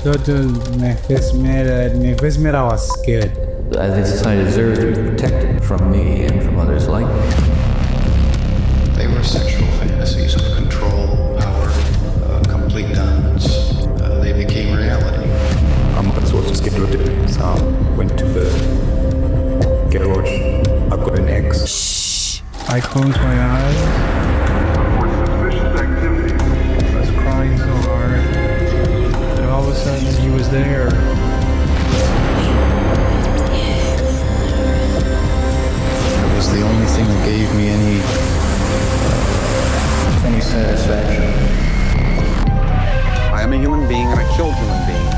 I was scared. I think society deserves to be protected from me and from others like me. They were sexual fantasies of control, power, complete dominance. They became reality. Das was scheduled to be. So went to the garage. I've got an ex. Shh. I closed my eyes. I was crying so hard. And all of a sudden he was there. It was the only thing that gave me any satisfaction. I am a human being and I killed human beings.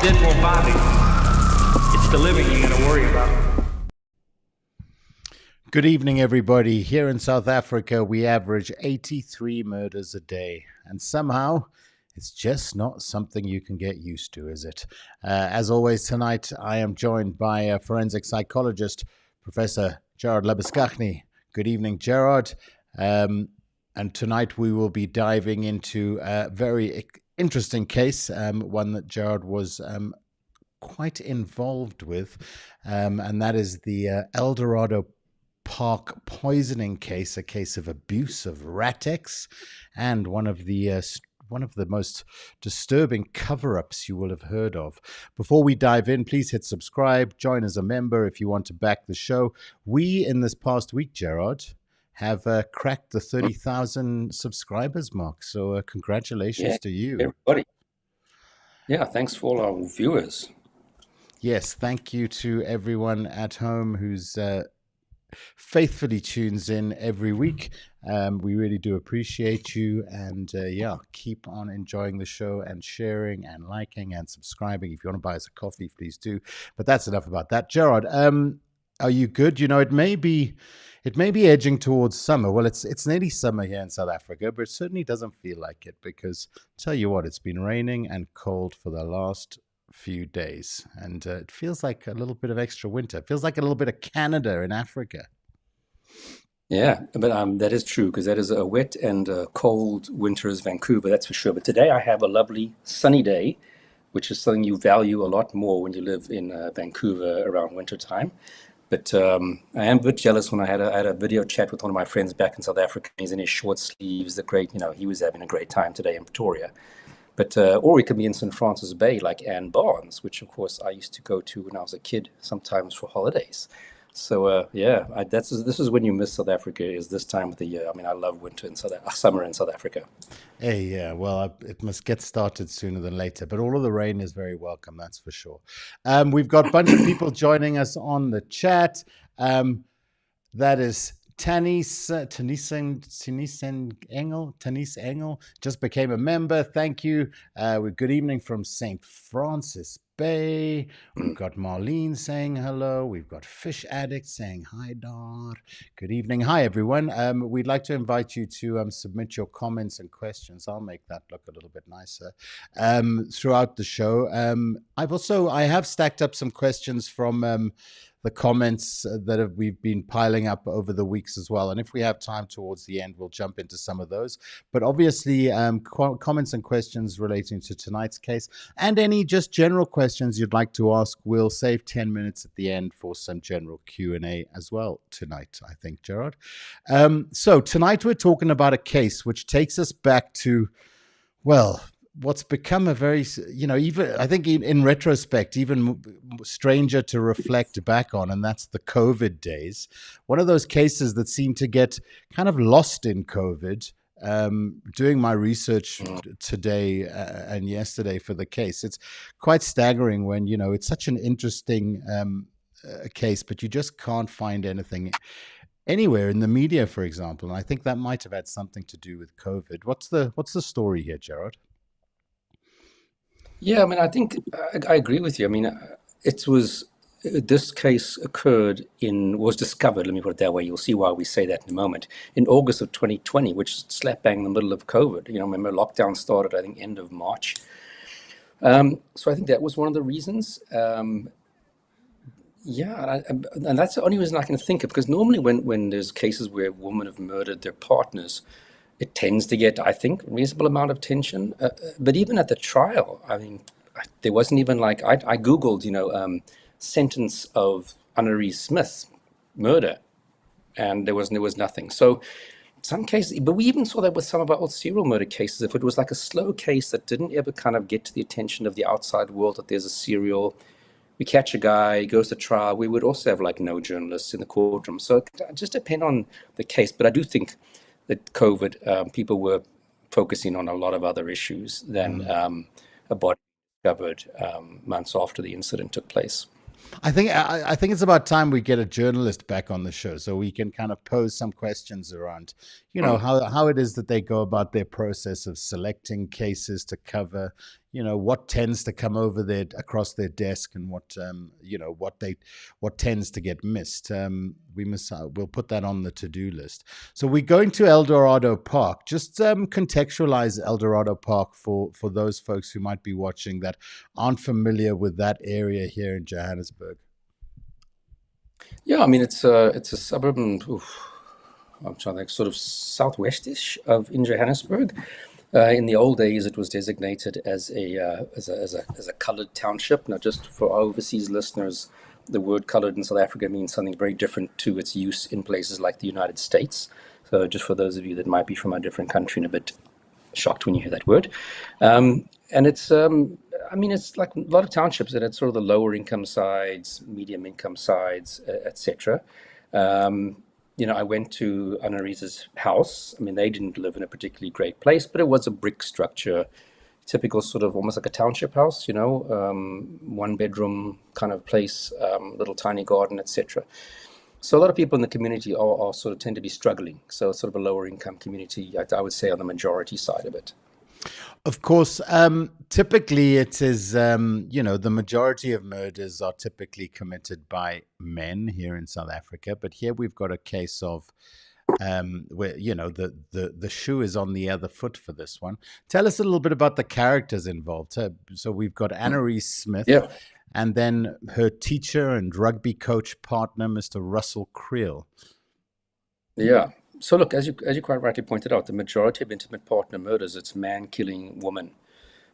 Dead more bodies. It's the living you gotta worry about. Good evening, everybody. Here in South Africa, we average 83 murders a day. And somehow, it's just not something you can get used to, is it? As always, tonight, I am joined by a forensic psychologist, Professor Gérard Labuschagne. Good evening, Gérard. And tonight, we will be diving into a very interesting case, one that Gérard was quite involved with, and that is the Eldorado Park poisoning case, a case of abuse of Rattex, and one of the most disturbing cover-ups you will have heard of. Before we dive in, please hit subscribe, join as a member if you want to back the show. We, in this past week, Gérard, have cracked the 30,000 subscribers mark. So congratulations to you. Everybody. Yeah, thanks for all our viewers. Yes, thank you to everyone at home who's faithfully tunes in every week. We really do appreciate you, and keep on enjoying the show and sharing and liking and subscribing. If you want to buy us a coffee, please do. But that's enough about that. Gérard, are you good? You know, it may be edging towards summer. Well, it's nearly summer here in South Africa, but it certainly doesn't feel like it because, tell you what, it's been raining and cold for the last few days, and it feels like a little bit of extra winter. It feels like a little bit of Canada in Africa. Yeah, but that is true, because that is a wet and cold winter as Vancouver, that's for sure. But today I have a lovely sunny day, which is something you value a lot more when you live in Vancouver around winter time. But I am a bit jealous when I had a video chat with one of my friends back in South Africa. He's in his short sleeves, he was having a great time today in Pretoria. But or we could be in St. Francis Bay like Anne Barnes, which of course I used to go to when I was a kid, sometimes for holidays. So this is when you miss South Africa, is this time of the year. I mean, I love summer in South Africa. Hey, yeah, well, it must get started sooner than later, but all of the rain is very welcome, that's for sure. We've got a bunch of people joining us on the chat. That is Tanis Engel just became a member. Thank you. Good evening from St. Francis Bay. We've got Marlene saying hello. We've got Fish Addict saying hi, Dar. Good evening. Hi, everyone. We'd like to invite you to submit your comments and questions. I'll make that look a little bit nicer throughout the show. I have stacked up some questions from the comments that we've been piling up over the weeks as well. And if we have time towards the end, we'll jump into some of those. But obviously, comments and questions relating to tonight's case and any just general questions you'd like to ask, we'll save 10 minutes at the end for some general Q&A as well tonight, I think, Gérard. So tonight we're talking about a case which takes us back to, well, what's become a very, even I think in retrospect, even stranger to reflect back on, and that's the COVID days. One of those cases that seemed to get kind of lost in COVID. Doing my research today and yesterday for the case, it's quite staggering when, it's such an interesting case, but you just can't find anything anywhere in the media, for example. And I think that might have had something to do with COVID. What's the story here, Gérard? Yeah, I mean, I think I agree with you. I mean, this case was discovered, let me put it that way. You'll see why we say that in a moment, in August of 2020, which is slap bang in the middle of COVID. Remember, lockdown started, I think, end of March. So I think that was one of the reasons. And that's the only reason I can think of, because normally when there's cases where women have murdered their partners, It tends to get, I think, a reasonable amount of tension. But even at the trial, I mean, there wasn't even like, I Googled, sentence of Annerize Smith murder, and there was nothing. So some cases, but we even saw that with some of our old serial murder cases. If it was like a slow case that didn't ever kind of get to the attention of the outside world, that there's a serial, we catch a guy, he goes to trial, we would also have like no journalists in the courtroom. So it just depend on the case. But I do think that COVID, people were focusing on a lot of other issues than a body discovered months after the incident took place. I think it's about time we get a journalist back on the show so we can kind of pose some questions around, how it is that they go about their process of selecting cases to cover, what tends to come over across their desk and what tends to get missed. We'll put that on the to-do list. So we're going to Eldorado Park. Just contextualize Eldorado Park for those folks who might be watching that aren't familiar with that area here in Johannesburg. Yeah, I mean, it's a suburban, I'm trying to think, sort of southwestish in Johannesburg. In the old days, it was designated as a coloured township. Now, just for our overseas listeners, the word coloured in South Africa means something very different to its use in places like the United States. So just for those of you that might be from a different country and a bit shocked when you hear that word. And it's, it's like a lot of townships that had sort of the lower income sides, medium income sides, etc. I went to Annerize's house. I mean, they didn't live in a particularly great place, but it was a brick structure, typical sort of almost like a township house, one bedroom kind of place, little tiny garden, etc. So a lot of people in the community are sort of tend to be struggling. So it's sort of a lower income community, I would say, on the majority side of it. Of course, typically it is, the majority of murders are typically committed by men here in South Africa. But here we've got a case of where, the shoe is on the other foot for this one. Tell us a little bit about the characters involved. So we've got Annerize Smith, and then her teacher and rugby coach partner, Mr. Russell Kriel. Yeah. So look, as you quite rightly pointed out, the majority of intimate partner murders, it's man killing woman.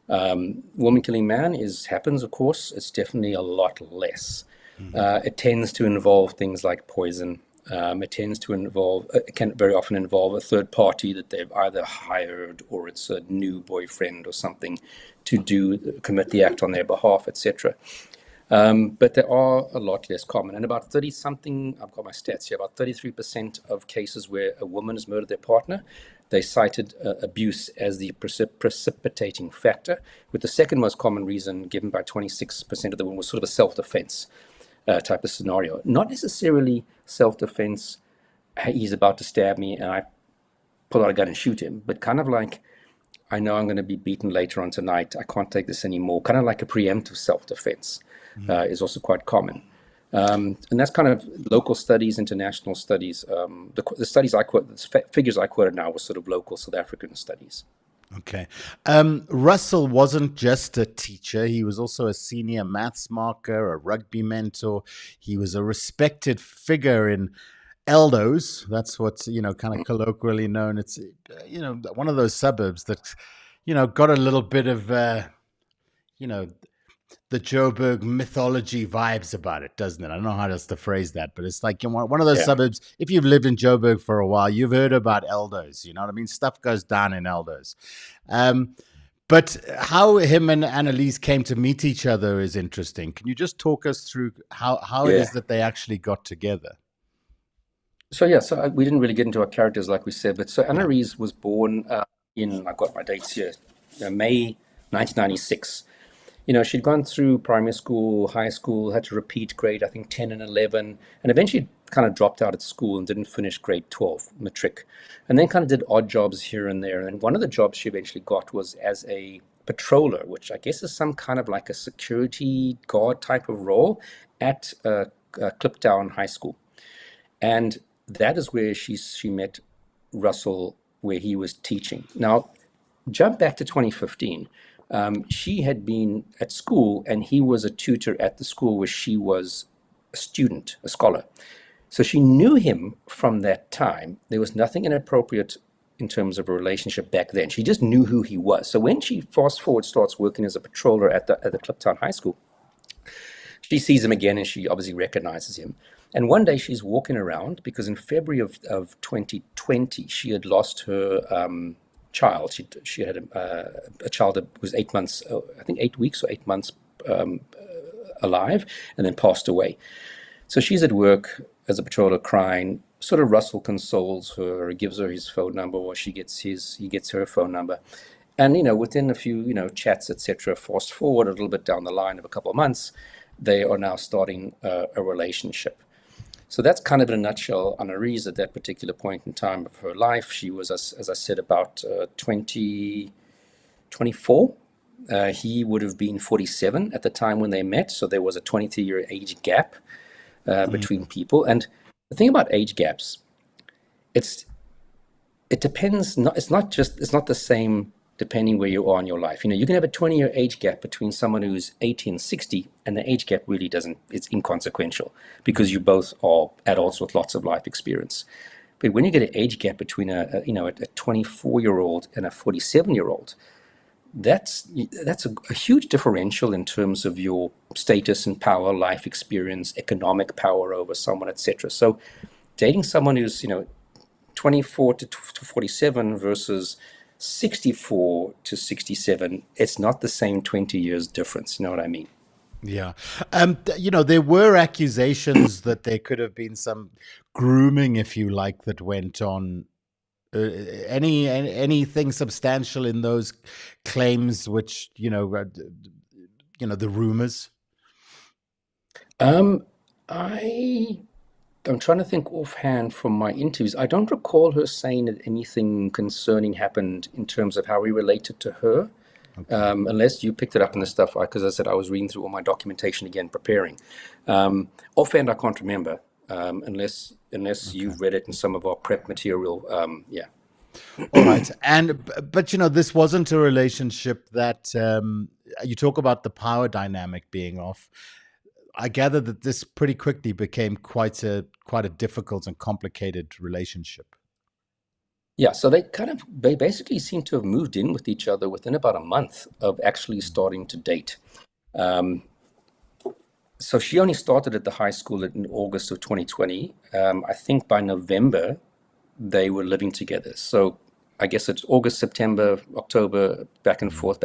Woman killing man happens, of course. It's definitely a lot less. It tends to involve things like poison. It can very often involve a third party that they've either hired or it's a new boyfriend or something to commit the act on their behalf, etc. But they are a lot less common. And about 30-something, I've got my stats here, about 33% of cases where a woman has murdered their partner, they cited abuse as the precipitating factor, with the second most common reason given by 26% of the women was sort of a self-defense type of scenario. Not necessarily self-defense, hey, he's about to stab me and I pull out a gun and shoot him, but kind of like, I know I'm going to be beaten later on tonight, I can't take this anymore, kind of like a preemptive self-defense. Is also quite common. And that's kind of local studies, international studies. The studies I quote, the figures I quoted now were sort of local South African studies. Okay. Russell wasn't just a teacher. He was also a senior maths marker, a rugby mentor. He was a respected figure in ELDOS. That's what's, kind of colloquially known. It's, one of those suburbs that, got a little bit of, the Joburg mythology vibes about it, doesn't it? I don't know how else to phrase that, but it's like one of those suburbs. If you've lived in Joburg for a while, you've heard about ELDOS. You know what I mean? Stuff goes down in ELDOS. But how him and Anneliese came to meet each other is interesting. Can you just talk us through how it is that they actually got together? So we didn't really get into our characters like we said, but so Annerize was born I've got my dates here, May 1996. She'd gone through primary school, high school, had to repeat grade, I think 10 and 11, and eventually kind of dropped out at school and didn't finish grade 12, matric, and then kind of did odd jobs here and there. And one of the jobs she eventually got was as a patroller, which I guess is some kind of like a security guard type of role at Kliptown High School. And that is where she met Russell, where he was teaching. Now, jump back to 2015. She had been at school and he was a tutor at the school where she was a student, a scholar. So she knew him from that time. There was nothing inappropriate in terms of a relationship back then. She just knew who he was. So when she fast forward starts working as a patroller at the Kliptown High School, she sees him again and she obviously recognizes him. And one day she's walking around because in February of 2020, she had lost her child. She had a child that was 8 months, I think 8 weeks or 8 months alive, and then passed away. So she's at work as a patroller crying. Sort of Russell consoles her, gives her his phone number, or he gets her phone number. And, within a few, chats, etc., fast forward a little bit down the line of a couple of months, they are now starting a relationship. So that's kind of in a nutshell Annerize at that particular point in time of her life. She was, as I said, about 24. He would have been 47 at the time when they met. So there was a 23-year age gap between people. And the thing about age gaps, it depends. It's not the same depending where you are in your life. You can have a 20-year age gap between someone who's 80 and 60, and the age gap really it's inconsequential because you both are adults with lots of life experience. But when you get an age gap between a 24-year-old and a 47-year-old, that's a huge differential in terms of your status and power, life experience, economic power over someone, etc. So dating someone who's 24 to 47 versus 64 to 67, it's not the same 20 years difference. You know what I mean? Yeah. There were accusations that there could have been some grooming, if you like, that went on. Anything substantial in those claims, which, the rumors? I'm trying to think offhand from my interviews. I don't recall her saying that anything concerning happened in terms of how he related to her, unless you picked it up in the stuff, because I said I was reading through all my documentation again, preparing. Offhand, I can't remember, unless you've read it in some of our prep material. Yeah. All right. But this wasn't a relationship that, you talk about the power dynamic being off. I gather that this pretty quickly became quite a difficult and complicated relationship. Yeah, so they basically seem to have moved in with each other within about a month of actually starting to date. So she only started at the high school in August of 2020. I think by November they were living together. So I guess it's August, September, October, back and forth.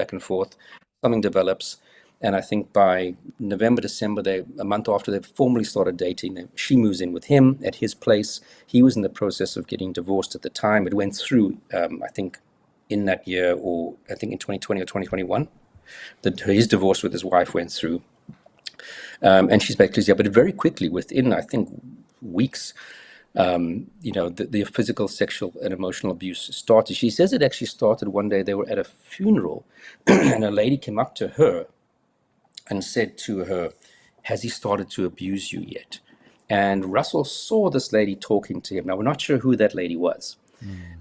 Something develops. And I think by November, December, a month after they formally started dating, she moves in with him at his place. He was in the process of getting divorced at the time. It went through, I think, in that year, or I think in 2020 or 2021, his divorce with his wife went through. And she's back to Israel. But very quickly, within, I think, weeks, the physical, sexual, and emotional abuse started. She says it actually started one day. They were at a funeral, and a lady came up to her and said to her, "Has he started to abuse you yet?" And Russell saw this lady talking to him. Now, we're not sure who that lady was,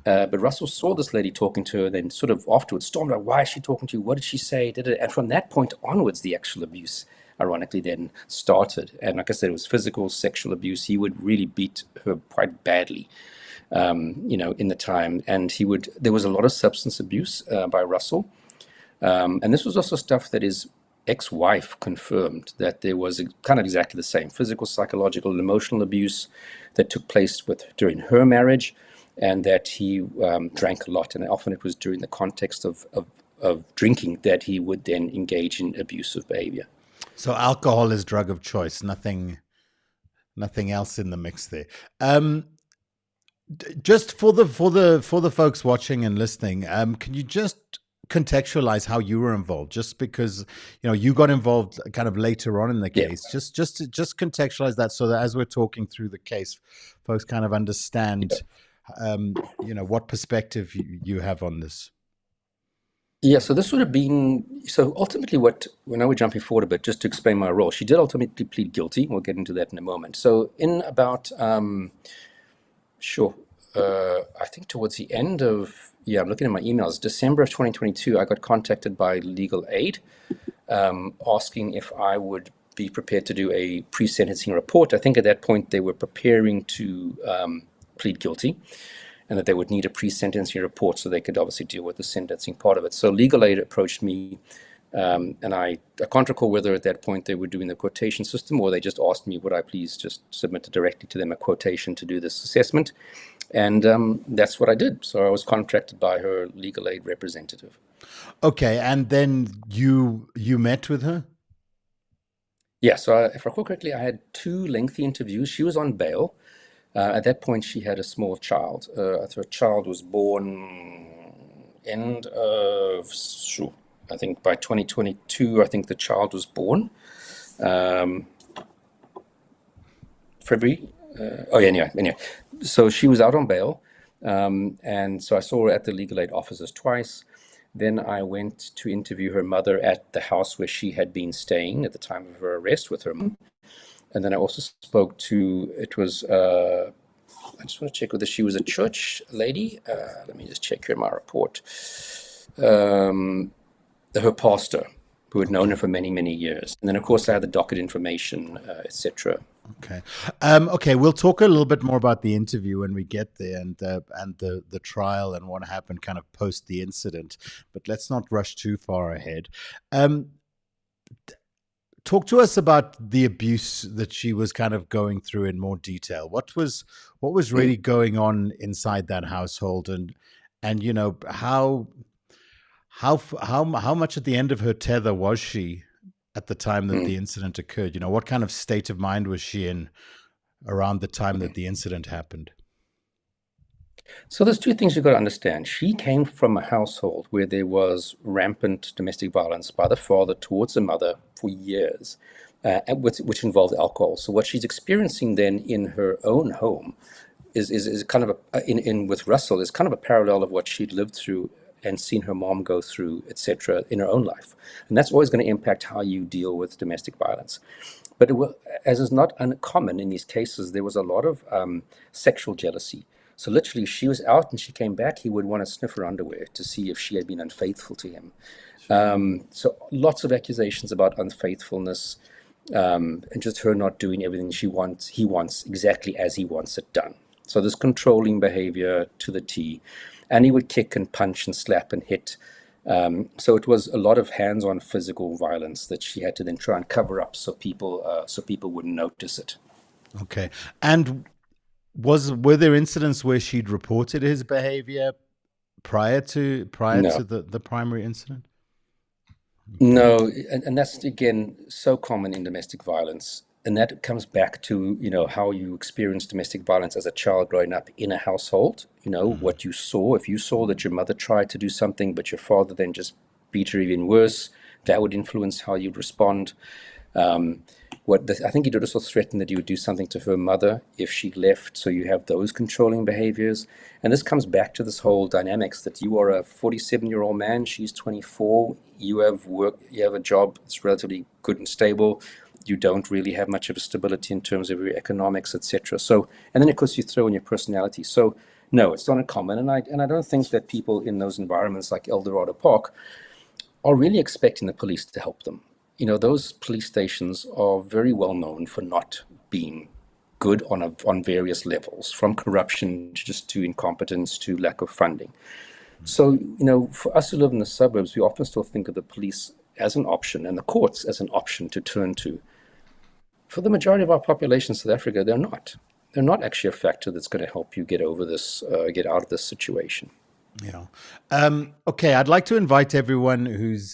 but Russell saw this lady talking to her, then sort of afterwards stormed out, "Why is she talking to you? What did she say?" And from that point onwards, the actual abuse, ironically, then started. And like I said, it was physical, sexual abuse. He would really beat her quite badly, in the time. And there was a lot of substance abuse by Russell. And this was also stuff that his ex-wife confirmed, that there was kind of exactly the same physical, psychological, and emotional abuse that took place during her marriage, and that he drank a lot. And often it was during the context of drinking that he would then engage in abusive behavior. So alcohol is drug of choice, nothing else in the mix there. Just for the folks watching and listening, can you just contextualize how you were involved? Just because you got involved kind of later on in the case. Yeah. Just contextualize that so that as we're talking through the case, folks kind of understand what perspective you have on this. Yeah, so this would have been, ultimately when I was jumping forward a bit, just to explain my role, she did ultimately plead guilty. We'll get into that in a moment. So in about, I think towards the end of, I'm looking at my emails, December of 2022, I got contacted by legal aid asking if I would be prepared to do a pre-sentencing report. I think at that point they were preparing to plead guilty. and that they would need a pre-sentencing report so they could obviously deal with the sentencing part of it. So legal aid approached me, and I can't recall whether at that point they were doing the quotation system or they just asked me would I please just submit directly to them a quotation to do this assessment. And that's what I did. So I was contracted by her legal aid representative. Okay, and then you met with her? Yeah, so if I recall correctly, I had 2 lengthy interviews. She was on bail. At that point, she had a small child. Her child was born end of, I think by 2022, I think the child was born. February. Anyway. So she was out on bail. And so I saw her at the legal aid offices twice. Then I went to interview her mother at the house where she had been staying at the time of her arrest with her mom. And then I also spoke to, it was, I just want to check whether she was a church lady. Let me just check here in my report. Her pastor, who had known her for many, many years. And then, of course, I had the docket information, etc. Okay. Okay, we'll talk a little bit more about the interview when we get there and the trial and what happened kind of post the incident. But let's not rush too far ahead. Talk to us about the abuse that she was kind of going through in more detail. What was really going on inside that household, and you know how much at the end of her tether was she at the time that the incident occurred? You know, what kind of state of mind was she in around the time that the incident happened? So there's 2 things you've got to understand. She came from a household where there was rampant domestic violence by the father towards the mother for years, which involved alcohol. So what she's experiencing then in her own home is kind of with Russell is kind of a parallel of what she'd lived through and seen her mom go through, etc., in her own life. And that's always going to impact how you deal with domestic violence. But as is not uncommon in these cases, there was a lot of sexual jealousy. So literally, she was out and she came back, he would want to sniff her underwear to see if she had been unfaithful to him. So lots of accusations about unfaithfulness, and just her not doing everything he wants exactly as he wants it done. So this controlling behavior to the T. And he would kick and punch and slap and hit. So it was a lot of hands-on physical violence that she had to then try and cover up so people wouldn't notice it. Okay. And were there incidents where she'd reported his behavior prior to the primary incident? No, and that's again so common in domestic violence. And that comes back to, you know, how you experience domestic violence as a child growing up in a household, you know, what you saw. If you saw that your mother tried to do something, but your father then just beat her even worse, that would influence how you'd respond. I think he did also threaten that he would do something to her mother if she left. So you have those controlling behaviors. And this comes back to this whole dynamics that you are a 47-year-old man, she's 24, you have work, you have a job that's relatively good and stable. You don't really have much of a stability in terms of your economics, etc. So, and then of course you throw in your personality. So, no, it's not uncommon, and I don't think that people in those environments like Eldorado Park are really expecting the police to help them. You know, those police stations are very well known for not being good on various levels, from corruption to incompetence to lack of funding. So, you know, for us who live in the suburbs, we often still think of the police as an option and the courts as an option to turn to. For the majority of our population in South Africa, they're not. They're not actually a factor that's going to help you get over this, get out of this situation. Yeah. Okay, I'd like to invite everyone who's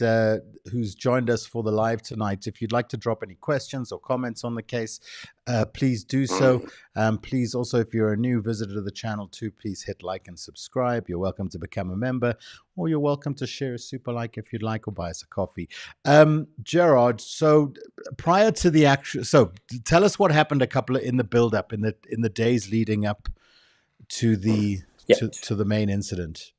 joined us for the live tonight. If you'd like to drop any questions or comments on the case, please do so. Please also, if you're a new visitor to the channel too, please hit like and subscribe. You're welcome to become a member, or you're welcome to share a super like if you'd like, or buy us a coffee. Gerard, so prior to the actual, so tell us what happened in the build-up, in the days leading up to the to the main incident.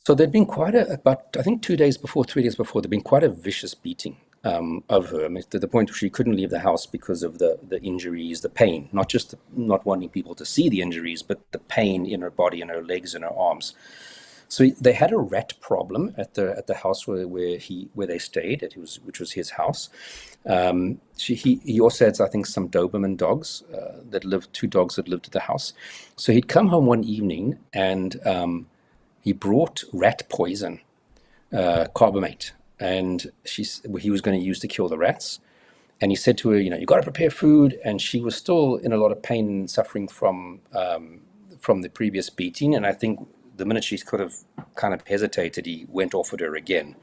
So there'd been about, I think 3 days before, there'd been quite a vicious beating of her. I mean, to the point where she couldn't leave the house because of the injuries, the pain, not just not wanting people to see the injuries, but the pain in her body, in her legs, and her arms. So they had a rat problem at the house where they stayed, which was his house. He also had, I think, some Doberman dogs two dogs that lived at the house. So he'd come home one evening and he brought rat poison, carbamate, and he was going to use to kill the rats. And he said to her, you got to prepare food. And she was still in a lot of pain and suffering from the previous beating. And I think the minute she could have kind of hesitated, he went off at her again.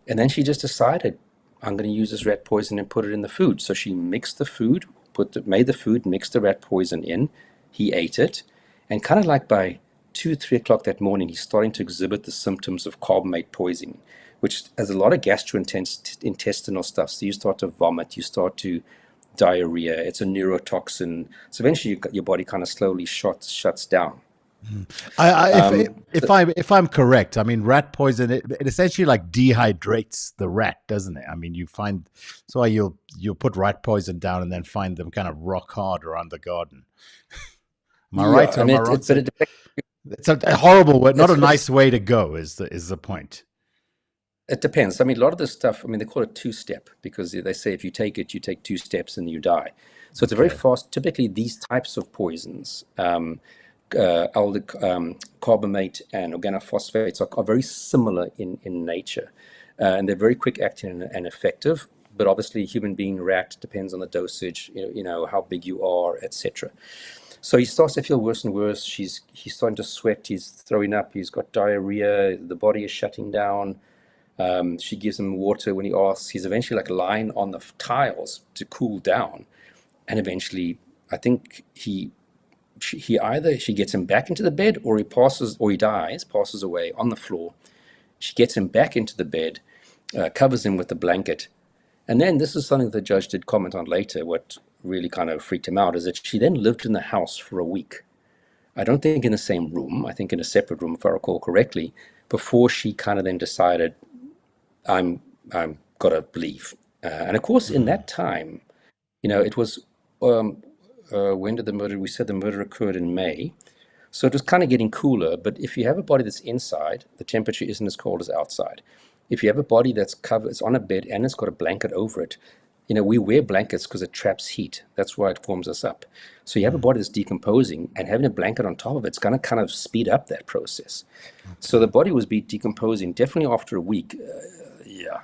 And then she just decided, I'm going to use this rat poison and put it in the food. So she mixed the food, made the food, mixed the rat poison in. He ate it. And kind of like by 2-3 o'clock that morning, he's starting to exhibit the symptoms of carbamate poisoning, which has a lot of gastrointestinal stuff. So you start to vomit, you start to diarrhea. It's a neurotoxin. So eventually your body kind of slowly shuts down. If I'm correct, I mean, rat poison, it essentially like dehydrates the rat, doesn't it? I mean, so you'll put rat poison down and then find them kind of rock hard around the garden. Am I right? Am I wrong? It's a horrible way, not a nice way to go, is the point. It depends. I mean, a lot of this stuff, they call it two-step because they say if you take it, you take 2 steps and you die. So it's a very fast, typically these types of poisons, carbamate and organophosphates are very similar in nature. And they're very quick acting and effective. But obviously, human being, rat, depends on the dosage, how big you are, etc. So he starts to feel worse and worse. He's starting to sweat. He's throwing up. He's got diarrhea. The body is shutting down. She gives him water when he asks. He's eventually like lying on the tiles to cool down. And eventually, I think she gets him back into the bed or he passes away on the floor. She gets him back into the bed, covers him with the blanket. And then this is something the judge did comment on later. What really kind of freaked him out is that she then lived in the house for a week. I don't think in the same room, I think in a separate room, if I recall correctly, before she kind of then decided, I'm got to leave. And of course, in that time, it was, when did the murder, we said the murder occurred in May. So it was kind of getting cooler. But if you have a body that's inside, the temperature isn't as cold as outside. If you have a body that's covered, it's on a bed and it's got a blanket over it, we wear blankets because it traps heat. That's why it warms us up. So you have a body that's decomposing and having a blanket on top of it's going to kind of speed up that process. So the body was decomposing definitely after a week.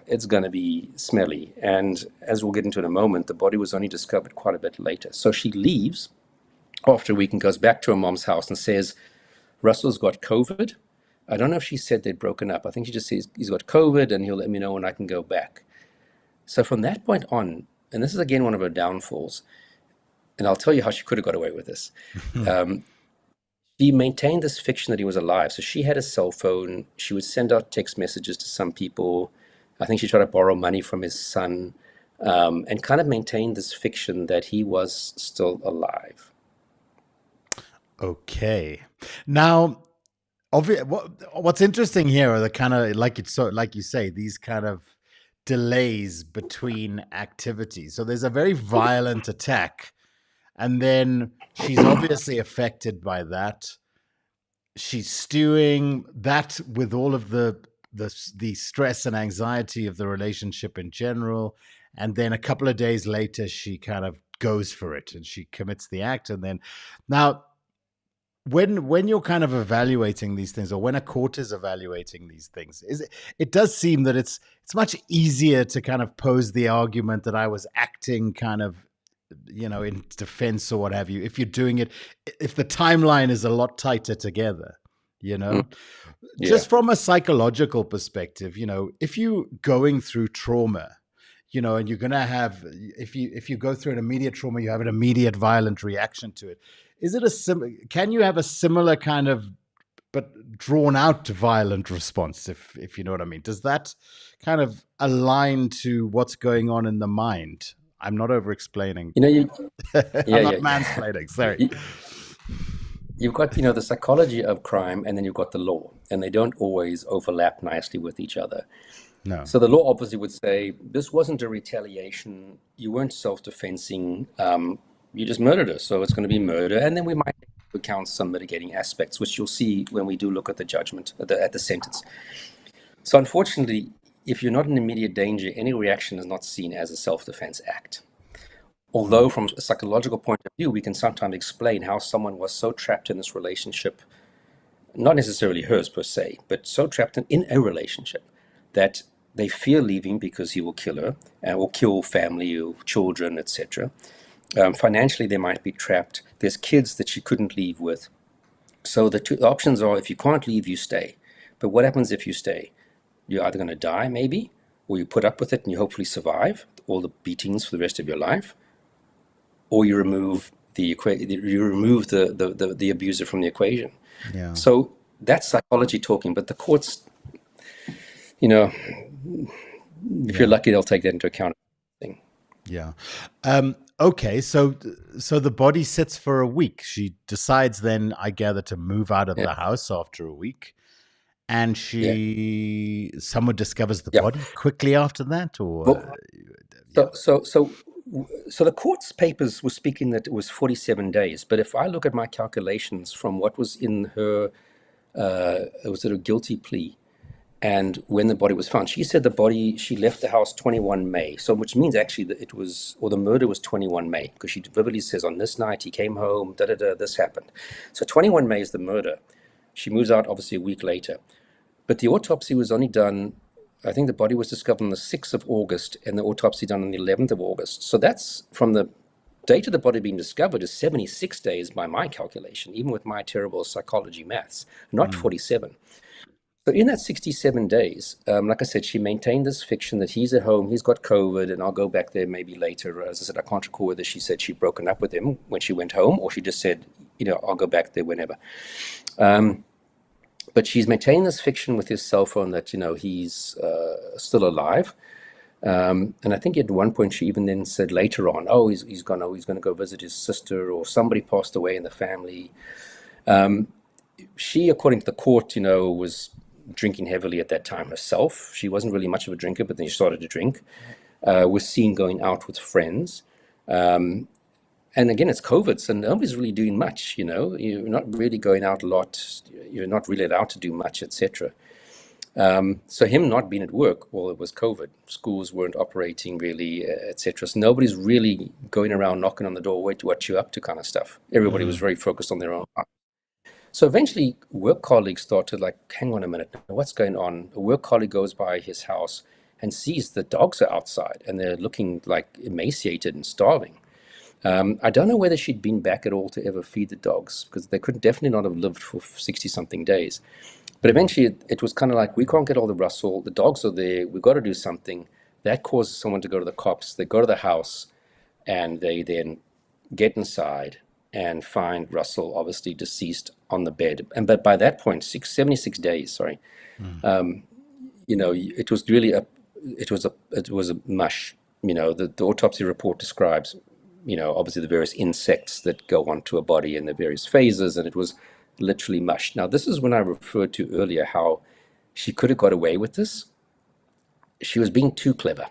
It's going to be smelly. And as we'll get into in a moment, the body was only discovered quite a bit later. So she leaves after a week and goes back to her mom's house and says, Russell's got COVID. I don't know if she said they'd broken up. I think she just says he's got COVID and he'll let me know when I can go back. So from that point on, and this is again one of her downfalls, and I'll tell you how she could have got away with this. She maintained this fiction that he was alive. So she had a cell phone. She would send out text messages to some people. I think she tried to borrow money from his son, and kind of maintained this fiction that he was still alive. Okay. Now, what's interesting here are the kind of, like you say, these kind of delays between activities. So there's a very violent attack, and then she's obviously affected by that. She's stewing that with all of the stress and anxiety of the relationship in general, and then a couple of days later she kind of goes for it and she commits the act. And then now when you're kind of evaluating these things, or when a court is evaluating these things, it does seem that it's much easier to kind of pose the argument that I was acting kind of, in defense or what have you, if you're doing it, if the timeline is a lot tighter together, just from a psychological perspective, if you're going through trauma, and you're going to have, if you go through an immediate trauma, you have an immediate violent reaction to it. Is it can you have a similar kind of, but drawn out violent response, if you know what I mean? Does that kind of align to what's going on in the mind? I'm not over-explaining. I'm not mansplaining, sorry. You've got, the psychology of crime, and then you've got the law, and they don't always overlap nicely with each other. No. So the law obviously would say, this wasn't a retaliation, you weren't self-defensing, you just murdered her, so it's going to be murder. And then we might account some mitigating aspects, which you'll see when we do look at the judgment, at the sentence. So unfortunately, if you're not in immediate danger, any reaction is not seen as a self-defense act. Although from a psychological point of view, we can sometimes explain how someone was so trapped in this relationship, not necessarily hers per se, but so trapped in a relationship that they fear leaving because he will kill her or kill family or children, etc. Financially, they might be trapped. There's kids that she couldn't leave with. So the two options are, if you can't leave, you stay. But what happens if you stay? You're either going to die, maybe, or you put up with it and you hopefully survive all the beatings for the rest of your life, or you remove the abuser from the equation. Yeah. So that's psychology talking, but the courts, you know, if you're lucky, they'll take that into account. Yeah. Okay. So the body sits for a week. She decides then, I gather, to move out of the house after a week. And someone discovers the body quickly after that, or so the court's papers were speaking that it was 47 days. But if I look at my calculations from what was in her, was it a guilty plea, and when the body was found, she said she left the house 21 May. So which means actually that the murder was 21 May, because she vividly says on this night he came home, this happened. So 21 May is the murder. She moves out obviously a week later. But the autopsy was only done, I think the body was discovered on the 6th of August and the autopsy done on the 11th of August. So that's from the date of the body being discovered is 76 days by my calculation, even with my terrible psychology maths, not 47. So in that 67 days, like I said, she maintained this fiction that he's at home, he's got COVID, and I'll go back there maybe later. As I said, I can't recall whether she said she'd broken up with him when she went home, or she just said, I'll go back there whenever. But she's maintained this fiction with his cell phone that, he's still alive. And I think at one point she even then said later on, he's going to go visit his sister, or somebody passed away in the family. She, according to the court, was drinking heavily at that time herself. She wasn't really much of a drinker, but then she started to drink. Was seen going out with friends. And again, it's COVID, so nobody's really doing much, You're not really going out a lot. You're not really allowed to do much, etc. So him not being at work, well, it was COVID. Schools weren't operating really, etc. So nobody's really going around knocking on the door, wait, what you up to kind of stuff. Everybody was very focused on their own life. So eventually, work colleagues started hang on a minute, what's going on? A work colleague goes by his house and sees the dogs are outside and they're looking emaciated and starving. I don't know whether she'd been back at all to ever feed the dogs, because they could definitely not have lived for 60-something days. But eventually, it was kind of we can't get all the Russell. The dogs are there. We've got to do something. That causes someone to go to the cops. They go to the house, and they then get inside and find Russell obviously deceased on the bed. But by that point, 76 days. Sorry, it was really it was a mush. The autopsy report describes, obviously the various insects that go onto a body in the various phases, and it was literally mush. Now, this is when I referred to earlier how she could have got away with this. She was being too clever.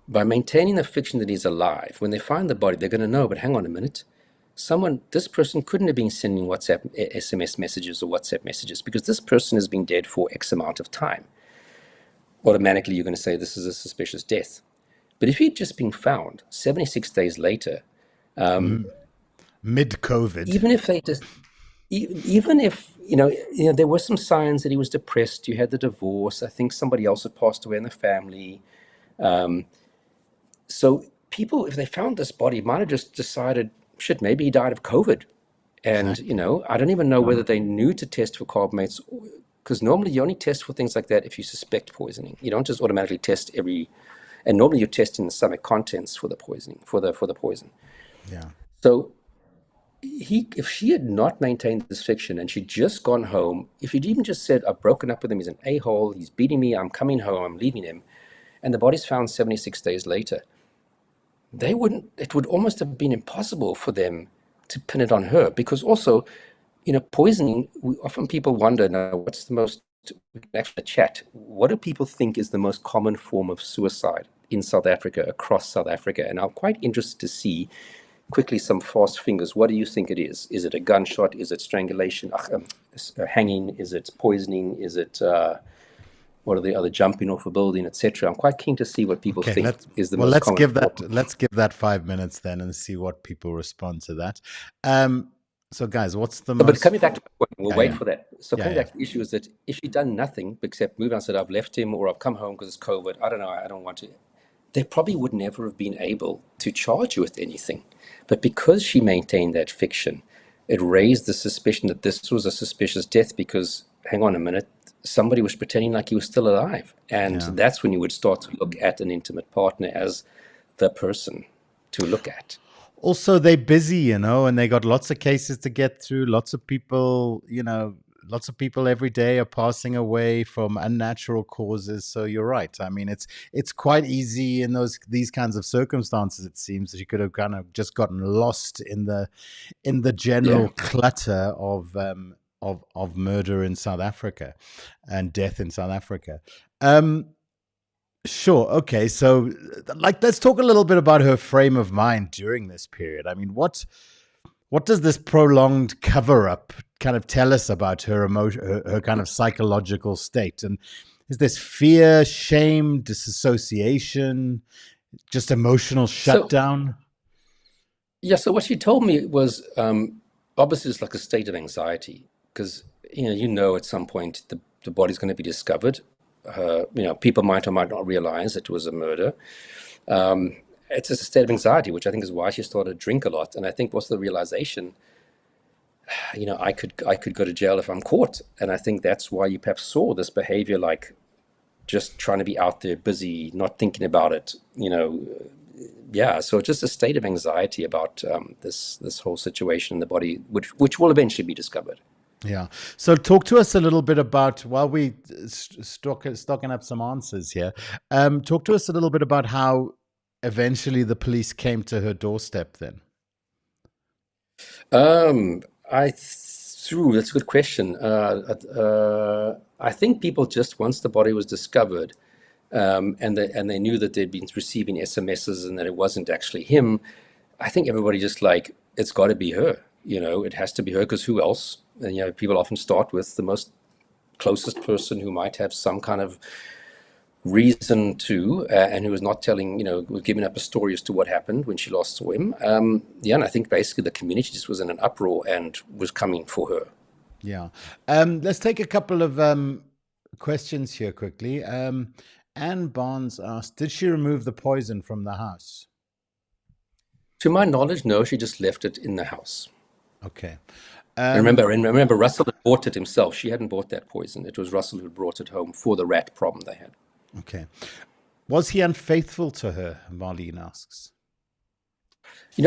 By maintaining the fiction that he's alive, when they find the body, they're going to know, but hang on a minute, this person couldn't have been sending SMS messages or WhatsApp messages, because this person has been dead for X amount of time. Automatically, you're going to say this is a suspicious death. But if he'd just been found 76 days later, mid-COVID, even if there were some signs that he was depressed, you had the divorce, I think somebody else had passed away in the family. So people, if they found this body, might have just decided, shit, maybe he died of COVID. And, I don't even know whether they knew to test for carbonates, because normally you only test for things like that if you suspect poisoning. You don't just automatically test and normally you're testing the stomach contents for the poisoning, for the poison. Yeah. So if she had not maintained this fiction and she'd just gone home, if he'd even just said, I've broken up with him, he's an a-hole, he's beating me, I'm coming home, I'm leaving him, and the body's found 76 days later, it would almost have been impossible for them to pin it on her, because also, poisoning, often people wonder, now, what's the most, we can actually chat, what do people think is the most common form of suicide in South Africa, across South Africa? And I'm quite interested to see quickly some fast fingers. What do you think it is? Is it a gunshot? Is it strangulation? Hanging? Is it poisoning? Is it what are the other jumping off a building, etc. I'm quite keen to see what people Okay, think is the most common form. let's give that 5 minutes then and see what people respond to that. So guys, what's the But most? coming back to my point, we'll Yeah, wait yeah. for that. So Yeah, coming yeah. back to the issue is that if she'd done nothing except move out and said, I've left him or I've come home because it's COVID, I don't know, I don't want to, they probably would never have been able to charge you with anything. But because she maintained that fiction, it raised the suspicion that this was a suspicious death because, hang on a minute, somebody was pretending like he was still alive. And Yeah. that's when you would start to look at an intimate partner as the person to look at. Also, they're busy, you know, and they got lots of cases to get through. Lots of people, you know, lots of people every day are passing away from unnatural causes. So you're right. I mean, it's quite easy in these kinds of circumstances. It seems that you could have kind of just gotten lost in the general clutter of murder in South Africa and death in South Africa. Sure. Okay. So, let's talk a little bit about her frame of mind during this period. I mean, what does this prolonged cover up kind of tell us about her her kind of psychological state? And is this fear, shame, disassociation, just emotional shutdown? So what she told me was obviously it's like a state of anxiety because you know at some point the body's going to be discovered. People might or might not realize it was a murder. It's just a state of anxiety, which I think is why she started to drink a lot. And I think what's the realization, I could go to jail if I'm caught. And I think that's why you perhaps saw this behavior, like just trying to be out there, busy, not thinking about it, So it's just a state of anxiety about this whole situation in the body, which will eventually be discovered. Yeah. So talk to us a little bit about, while we stocking up some answers here, talk to us a little bit about how eventually the police came to her doorstep then. That's a good question. I think people just, once the body was discovered, and they knew that they'd been receiving SMSs and that it wasn't actually him, I think everybody just like, it's got to be her. It has to be her because who else? And people often start with the most closest person who might have some kind of reason to, and who was not telling, was giving up a story as to what happened when she last saw him. And I think basically the community just was in an uproar and was coming for her. Yeah. Let's take a couple of questions here quickly. Anne Barnes asked, did she remove the poison from the house? To my knowledge, no, she just left it in the house. Okay. Remember, Russell had bought it himself. She hadn't bought that poison. It was Russell who brought it home for the rat problem they had. Okay. Was he unfaithful to her? Marlene asks. We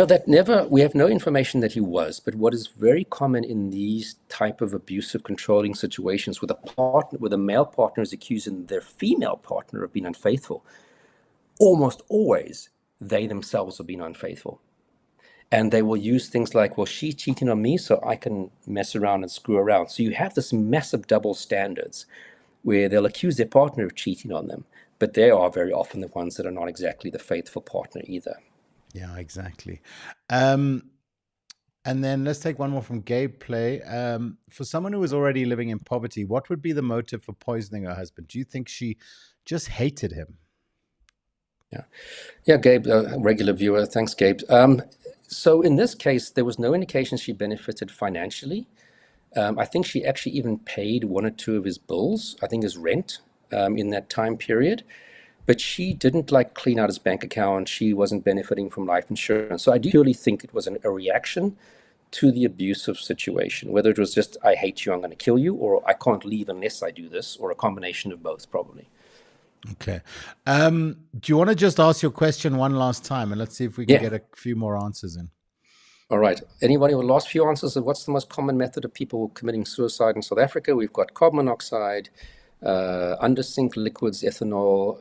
have no information that he was, but what is very common in these type of abusive, controlling situations with a male partner is accusing their female partner of being unfaithful, almost always they themselves have been unfaithful. And they will use things like, well, she's cheating on me, so I can mess around and screw around. So you have this massive double standards where they'll accuse their partner of cheating on them, but they are very often the ones that are not exactly the faithful partner either. Yeah, exactly. And then let's take one more from Gabe Play. For someone who was already living in poverty, what would be the motive for poisoning her husband? Do you think she just hated him? Yeah, Gabe, regular viewer. Thanks, Gabe. So in this case, there was no indication she benefited financially. I think she actually even paid one or two of his bills, I think his rent, in that time period. But she didn't clean out his bank account. She wasn't benefiting from life insurance. So I do really think it was a reaction to the abusive situation, whether it was just, I hate you, I'm going to kill you, or I can't leave unless I do this, or a combination of both, probably. Okay. Do you want to just ask your question one last time, and let's see if we can get a few more answers in. All right. Anybody with the last few answers of what's the most common method of people committing suicide in South Africa? We've got carbon monoxide, under sink liquids, ethanol,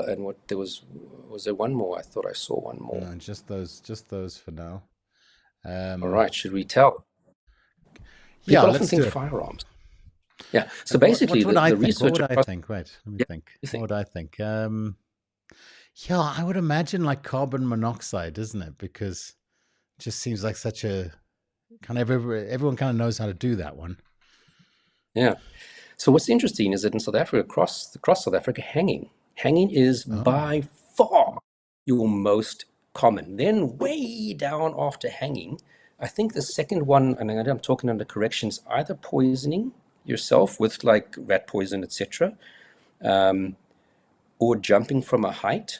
and was there one more? I thought I saw one more. No, just those for now. All right. Should we tell? People often think firearms. Yeah. So basically, the research. What would I think? Wait, let me think. What would I think? I would imagine carbon monoxide, isn't it? Because it just seems like such a kind of everyone kind of knows how to do that one. Yeah. So what's interesting is that in South Africa, across South Africa, hanging is by far your most common. Then way down after hanging, I think the second one, and I'm talking under corrections, either poisoning yourself with like rat poison, etc., or jumping from a height.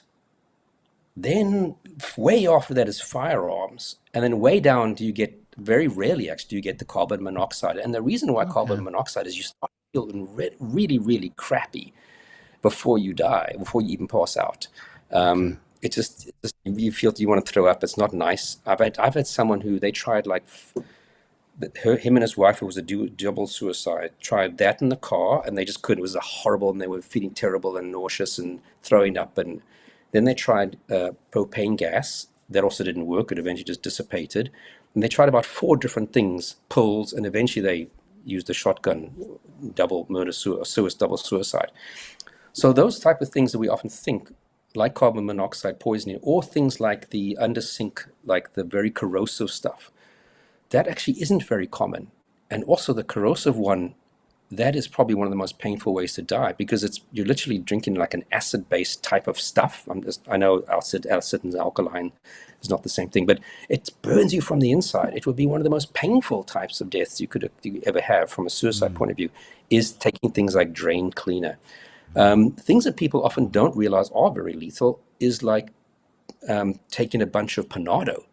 Then way after that is firearms, and then way down do you get, very rarely actually do you get the carbon monoxide. And the reason why carbon monoxide is you start feeling really, really crappy before you die, before you even pass out. It's just you feel you want to throw up. It's not nice. I've had someone who they tried like him and his wife, who was a double suicide, tried that in the car, and they just couldn't. It was horrible, and they were feeling terrible and nauseous and throwing up. And then they tried propane gas. That also didn't work. It eventually just dissipated. And they tried about 4 different things, pills, and eventually they used a shotgun, double suicide. So those type of things that we often think, like carbon monoxide poisoning, or things like the undersink, like the very corrosive stuff, that actually isn't very common. And also the corrosive one, that is probably one of the most painful ways to die, because you're literally drinking like an acid-based type of stuff. I know acid and alkaline is not the same thing, but it burns you from the inside. It would be one of the most painful types of deaths you could ever have from a suicide point of view, is taking things like drain cleaner. Things that people often don't realize are very lethal is like taking a bunch of Panado.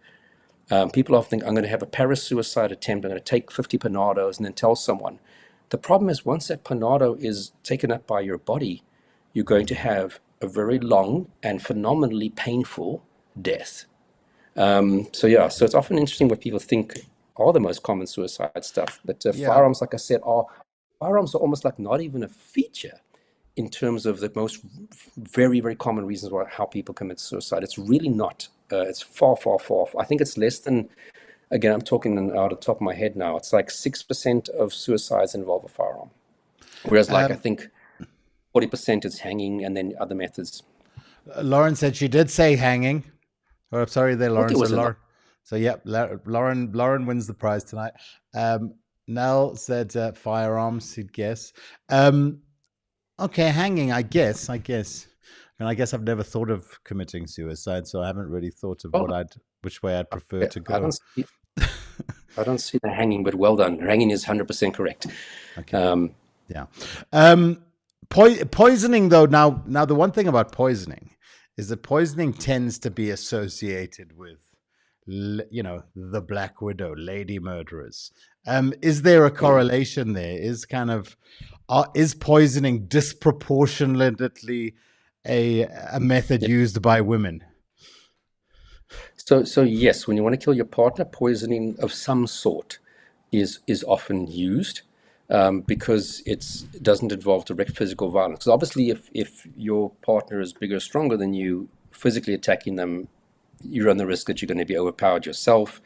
People often think, I'm going to have a parasuicide attempt, I'm going to take 50 Panados and then tell someone. The problem is, once that Panado is taken up by your body, you're going to have a very long and phenomenally painful death. So it's often interesting what people think are the most common suicide stuff. But firearms, like I said, firearms are almost like not even a feature in terms of the most very, very common reasons how people commit suicide. It's really not. It's far, far, far. I think it's less than, again, I'm talking out of the top of my head now, it's like 6% of suicides involve a firearm. Whereas I think 40% is hanging and then other methods. Lauren said she did say hanging. Oh, sorry there, Lauren. So yeah, Lauren wins the prize tonight. Nell said firearms, he'd guess. Okay, hanging, I guess. I mean, I guess I've never thought of committing suicide, so I haven't really thought of which way I'd prefer to go. I don't see the hanging, but well done. Hanging is 100% correct. Okay. Poisoning, though. Now, the one thing about poisoning is that poisoning tends to be associated with, the Black Widow, lady murderers. Is there a correlation there? Is poisoning disproportionately a method used by women? So yes, when you want to kill your partner, poisoning of some sort is often used because it doesn't involve direct physical violence. Because obviously, if your partner is bigger, stronger than you, physically attacking them, you run the risk that you're going to be overpowered yourself,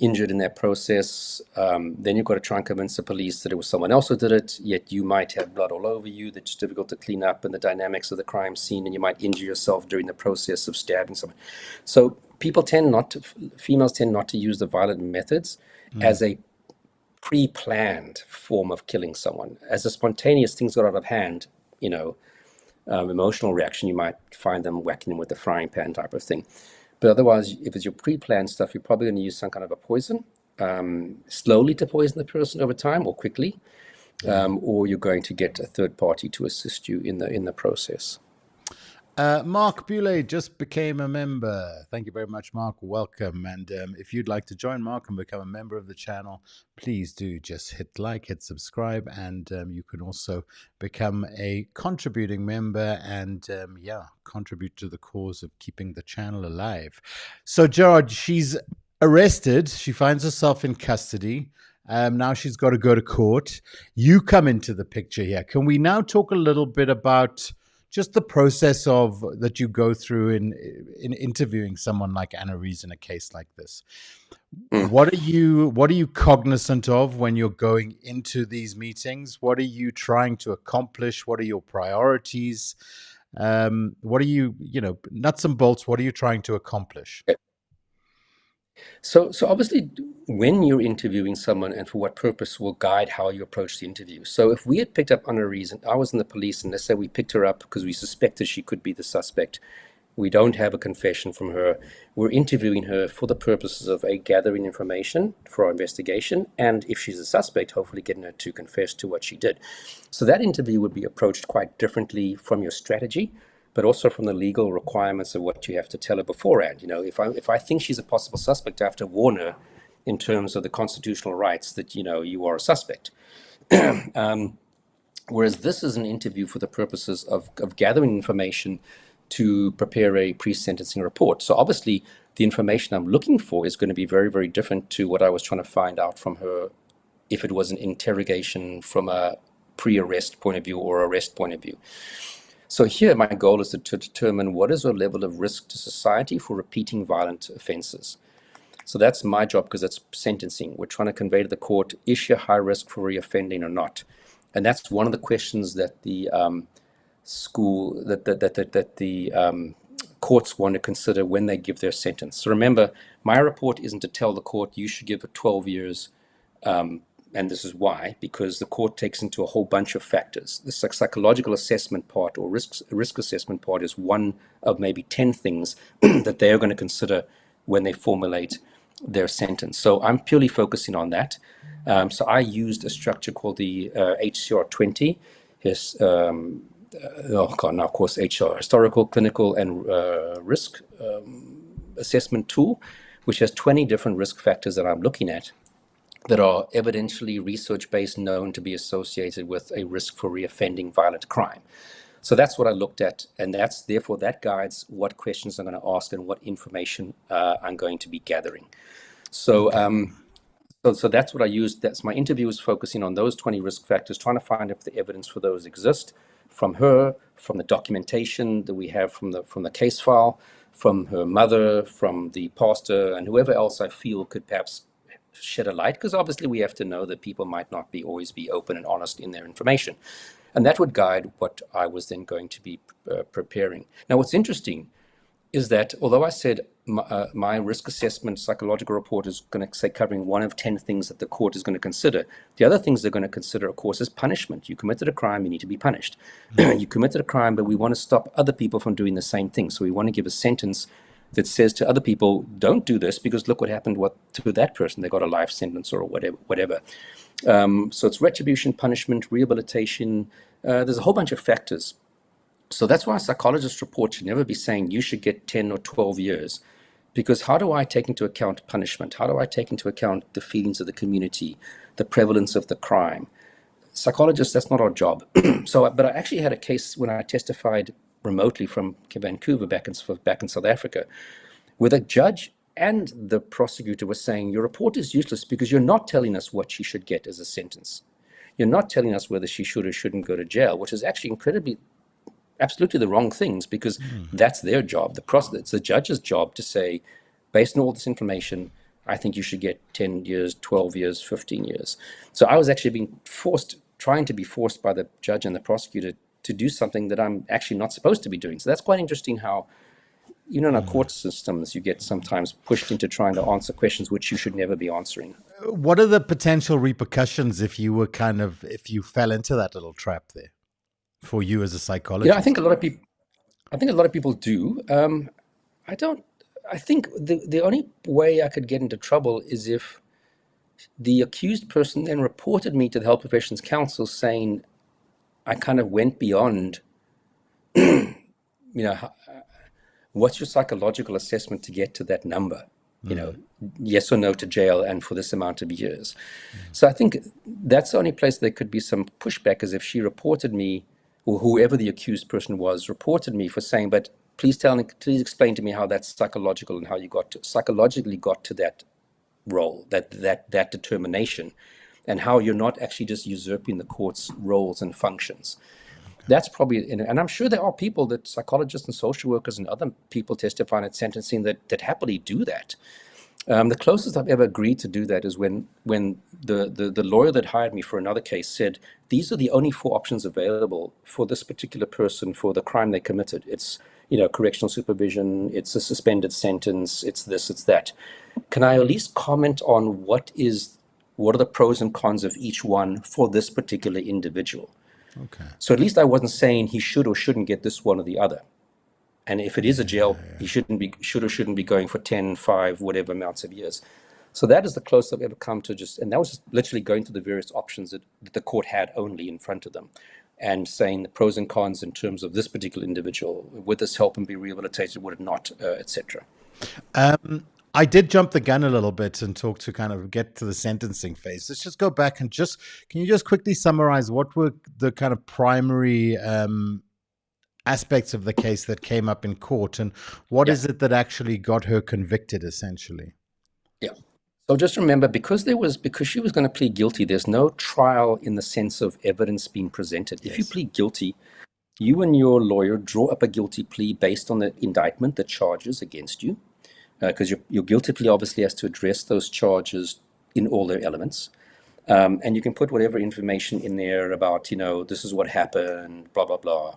injured in that process. Then you've got to try and convince the police that it was someone else who did it, yet you might have blood all over you that's difficult to clean up, and the dynamics of the crime scene, and you might injure yourself during the process of stabbing someone. So females tend not to use the violent methods as a pre-planned form of killing someone. As a spontaneous, things got out of hand, emotional reaction, you might find them whacking them with a frying pan type of thing. But otherwise, if it's your pre-planned stuff, you're probably going to use some kind of a poison, slowly to poison the person over time, or quickly, or you're going to get a third party to assist you in the process. Mark Bule just became a member. Thank you very much, Mark. Welcome. And if you'd like to join Mark and become a member of the channel, please do just hit like, hit subscribe, and you can also become a contributing member and contribute to the cause of keeping the channel alive. So, Gerard, she's arrested. She finds herself in custody. Now she's got to go to court. You come into the picture here. Can we now talk a little bit about just the process that you go through in interviewing someone like Annerize in a case like this? What are you cognizant of when you're going into these meetings? What are you trying to accomplish? What are your priorities? What are you nuts and bolts? What are you trying to accomplish? So obviously, when you're interviewing someone and for what purpose will guide how you approach the interview. So if we had picked up Annerize, and I was in the police, and let's say we picked her up because we suspected she could be the suspect. We don't have a confession from her. We're interviewing her for the purposes of gathering information for our investigation, and if she's a suspect, hopefully getting her to confess to what she did. So that interview would be approached quite differently from your strategy, but also from the legal requirements of what you have to tell her beforehand. If I think she's a possible suspect, I have to warn her in terms of the constitutional rights that you are a suspect. Whereas this is an interview for the purposes of gathering information to prepare a pre-sentencing report. So obviously, the information I'm looking for is going to be very, very different to what I was trying to find out from her if it was an interrogation from a pre-arrest point of view or arrest point of view. So here, my goal is to determine what is her level of risk to society for repeating violent offenses. So that's my job because it's sentencing. We're trying to convey to the court, is she a high risk for reoffending or not? And that's one of the questions that the courts want to consider when they give their sentence. So remember, my report isn't to tell the court you should give it 12 years, and this is why, because the court takes into a whole bunch of factors. The psychological assessment part or risk assessment part is one of maybe 10 things that they are going to consider when they formulate their sentence. So I'm purely focusing on that. So I used a structure called the HCR20. Now, of course, HR, historical, clinical, and risk assessment tool, which has 20 different risk factors that I'm looking at that are evidentially research-based, known to be associated with a risk for reoffending violent crime. So that's what I looked at, and therefore that guides what questions I'm going to ask and what information I'm going to be gathering. So, so that's what I used. That's my interview is focusing on those 20 risk factors, trying to find if the evidence for those exist from her, from the documentation that we have from the case file, from her mother, from the pastor, and whoever else I feel could perhaps shed a light, because obviously we have to know that people might not always be open and honest in their information. And that would guide what I was then going to be preparing. Now, what's interesting is that although I said my risk assessment psychological report is going to say covering one of 10 things that the court is going to consider, the other things they're going to consider, of course, is punishment. You committed a crime, you need to be punished. You committed a crime, but we want to stop other people from doing the same thing. So we want to give a sentence that says to other people, don't do this because look what happened to that person. They got a life sentence or whatever. So it's retribution, punishment, rehabilitation. There's a whole bunch of factors. So that's why a psychologist's report should never be saying you should get 10 or 12 years. Because how do I take into account punishment? How do I take into account the feelings of the community, the prevalence of the crime? Psychologists, that's not our job. But I actually had a case when I testified remotely from Vancouver back in South Africa, where the judge and the prosecutor were saying, your report is useless because you're not telling us what she should get as a sentence. You're not telling us whether she should or shouldn't go to jail, which is actually absolutely the wrong things, because that's their job. It's the judge's job to say, based on all this information, I think you should get 10 years, 12 years, 15 years. So I was actually trying to be forced by the judge and the prosecutor to do something that I'm actually not supposed to be doing. So that's quite interesting how, in our court systems, you get sometimes pushed into trying to answer questions which you should never be answering. What are the potential repercussions if you fell into that little trap there for you as a psychologist? Yeah, I think a lot of people do. I think the only way I could get into trouble is if the accused person then reported me to the Health Professions Council saying I kind of went beyond, what's your psychological assessment to get to that number? Yes or no to jail and for this amount of years. So I think that's the only place there could be some pushback, is if she reported me, or whoever the accused person was reported me for saying, but please explain to me how that's psychological and how you psychologically got to that role, that determination, and how you're not actually just usurping the court's roles and functions. That's probably, and I'm sure there are people, that psychologists and social workers and other people testifying at sentencing that happily do that. The closest I've ever agreed to do that is when the lawyer that hired me for another case said, these are the only 4 options available for this particular person for the crime they committed. It's correctional supervision, it's a suspended sentence, it's this, it's that. Can I at least comment on what are the pros and cons of each one for this particular individual? Okay. So at least I wasn't saying he should or shouldn't get this one or the other. And if it is a jail, he should or shouldn't be going for 10, 5, whatever amounts of years. So that is the closest I've ever come to and that was just literally going through the various options that the court had only in front of them and saying the pros and cons in terms of this particular individual. Would this help him be rehabilitated? Would it not, etc.? I did jump the gun a little bit and talk to kind of get to the sentencing phase. Let's just go back and can you just quickly summarize what were the kind of primary aspects of the case that came up in court, and what is it that actually got her convicted, essentially? Yeah. So just remember, because she was going to plead guilty, there's no trial in the sense of evidence being presented. If you plead guilty, you and your lawyer draw up a guilty plea based on the indictment, the charges against you, because your guilty plea obviously has to address those charges in all their elements. And you can put whatever information in there about, this is what happened, blah, blah, blah.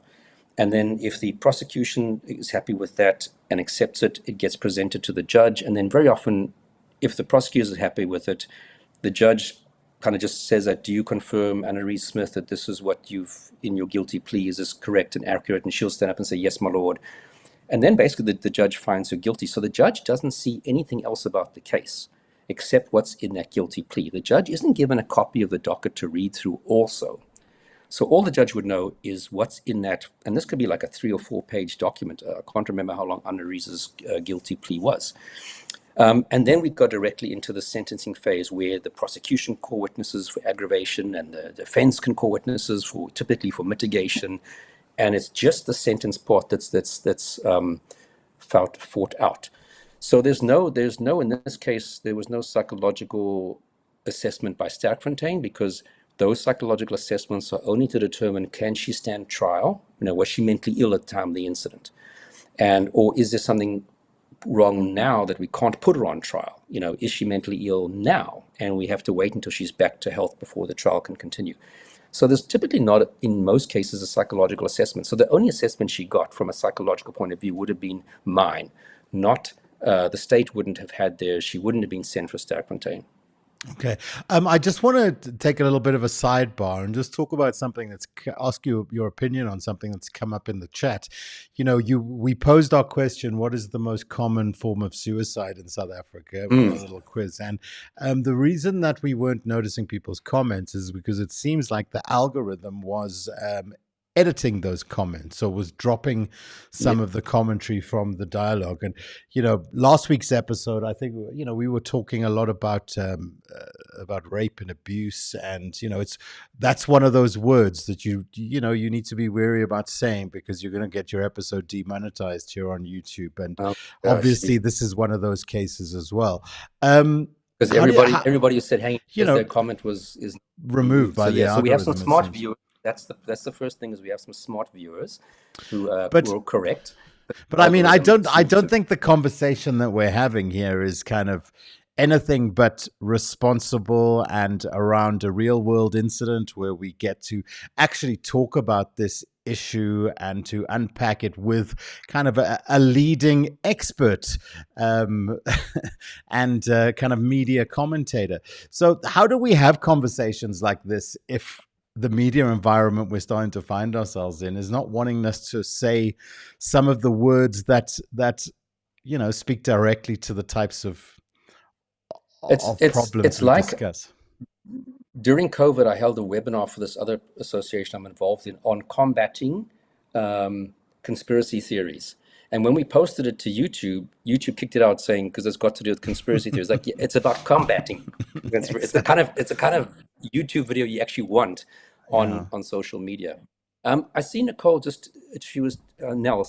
And then if the prosecution is happy with that and accepts it, it gets presented to the judge. And then very often, if the prosecutor is happy with it, the judge kind of just says that, do you confirm, Annerize Smith, that this is what you've in your guilty plea? Is this correct and accurate? And she'll stand up and say, yes, my lord. And then basically the judge finds her guilty. So the judge doesn't see anything else about the case except what's in that guilty plea. The judge isn't given a copy of the docket to read through also. So all the judge would know is what's in that, and this could be like a 3 or 4 page document. I can't remember how long Annerize's guilty plea was. And then we go directly into the sentencing phase where the prosecution call witnesses for aggravation and the defense can call witnesses typically for mitigation. And it's just the sentence part that's fought out. So there's no, in this case, there was no psychological assessment by Sterkfontein, because those psychological assessments are only to determine, can she stand trial? Was she mentally ill at the time of the incident? Or is there something wrong now that we can't put her on trial? Is she mentally ill now? And we have to wait until she's back to health before the trial can continue. So there's typically not, in most cases, a psychological assessment. So the only assessment she got from a psychological point of view would have been mine, not the state wouldn't have had theirs. She wouldn't have been sent for Sterkfontein. Okay. I just want to take a little bit of a sidebar and just talk about something ask you your opinion on something that's come up in the chat. We posed our question, what is the most common form of suicide in South Africa? A little quiz. And the reason that we weren't noticing people's comments is because it seems like the algorithm was editing those comments, so was dropping some of the commentary from the dialogue. And last week's episode, I think we were talking a lot about rape and abuse, and that's one of those words that you need to be wary about saying, because you're going to get your episode demonetized here on YouTube. And obviously this is one of those cases as well. Because everybody who said hang, their comment is removed by the algorithm. So we have some smart viewers. That's the first thing, is we have some smart viewers who are correct. But I mean, I don't think the conversation that we're having here is kind of anything but responsible and around a real world incident where we get to actually talk about this issue and to unpack it with kind of a leading expert and kind of media commentator. So how do we have conversations like this if the media environment we're starting to find ourselves in is not wanting us to say some of the words that speak directly to the types of problems we discuss? During COVID, I held a webinar for this other association I'm involved in on combating conspiracy theories. And when we posted it to YouTube kicked it out saying, because it's got to do with conspiracy theories, like, it's about combating. It's a kind of YouTube video you actually want on social media. I see Nicole Nell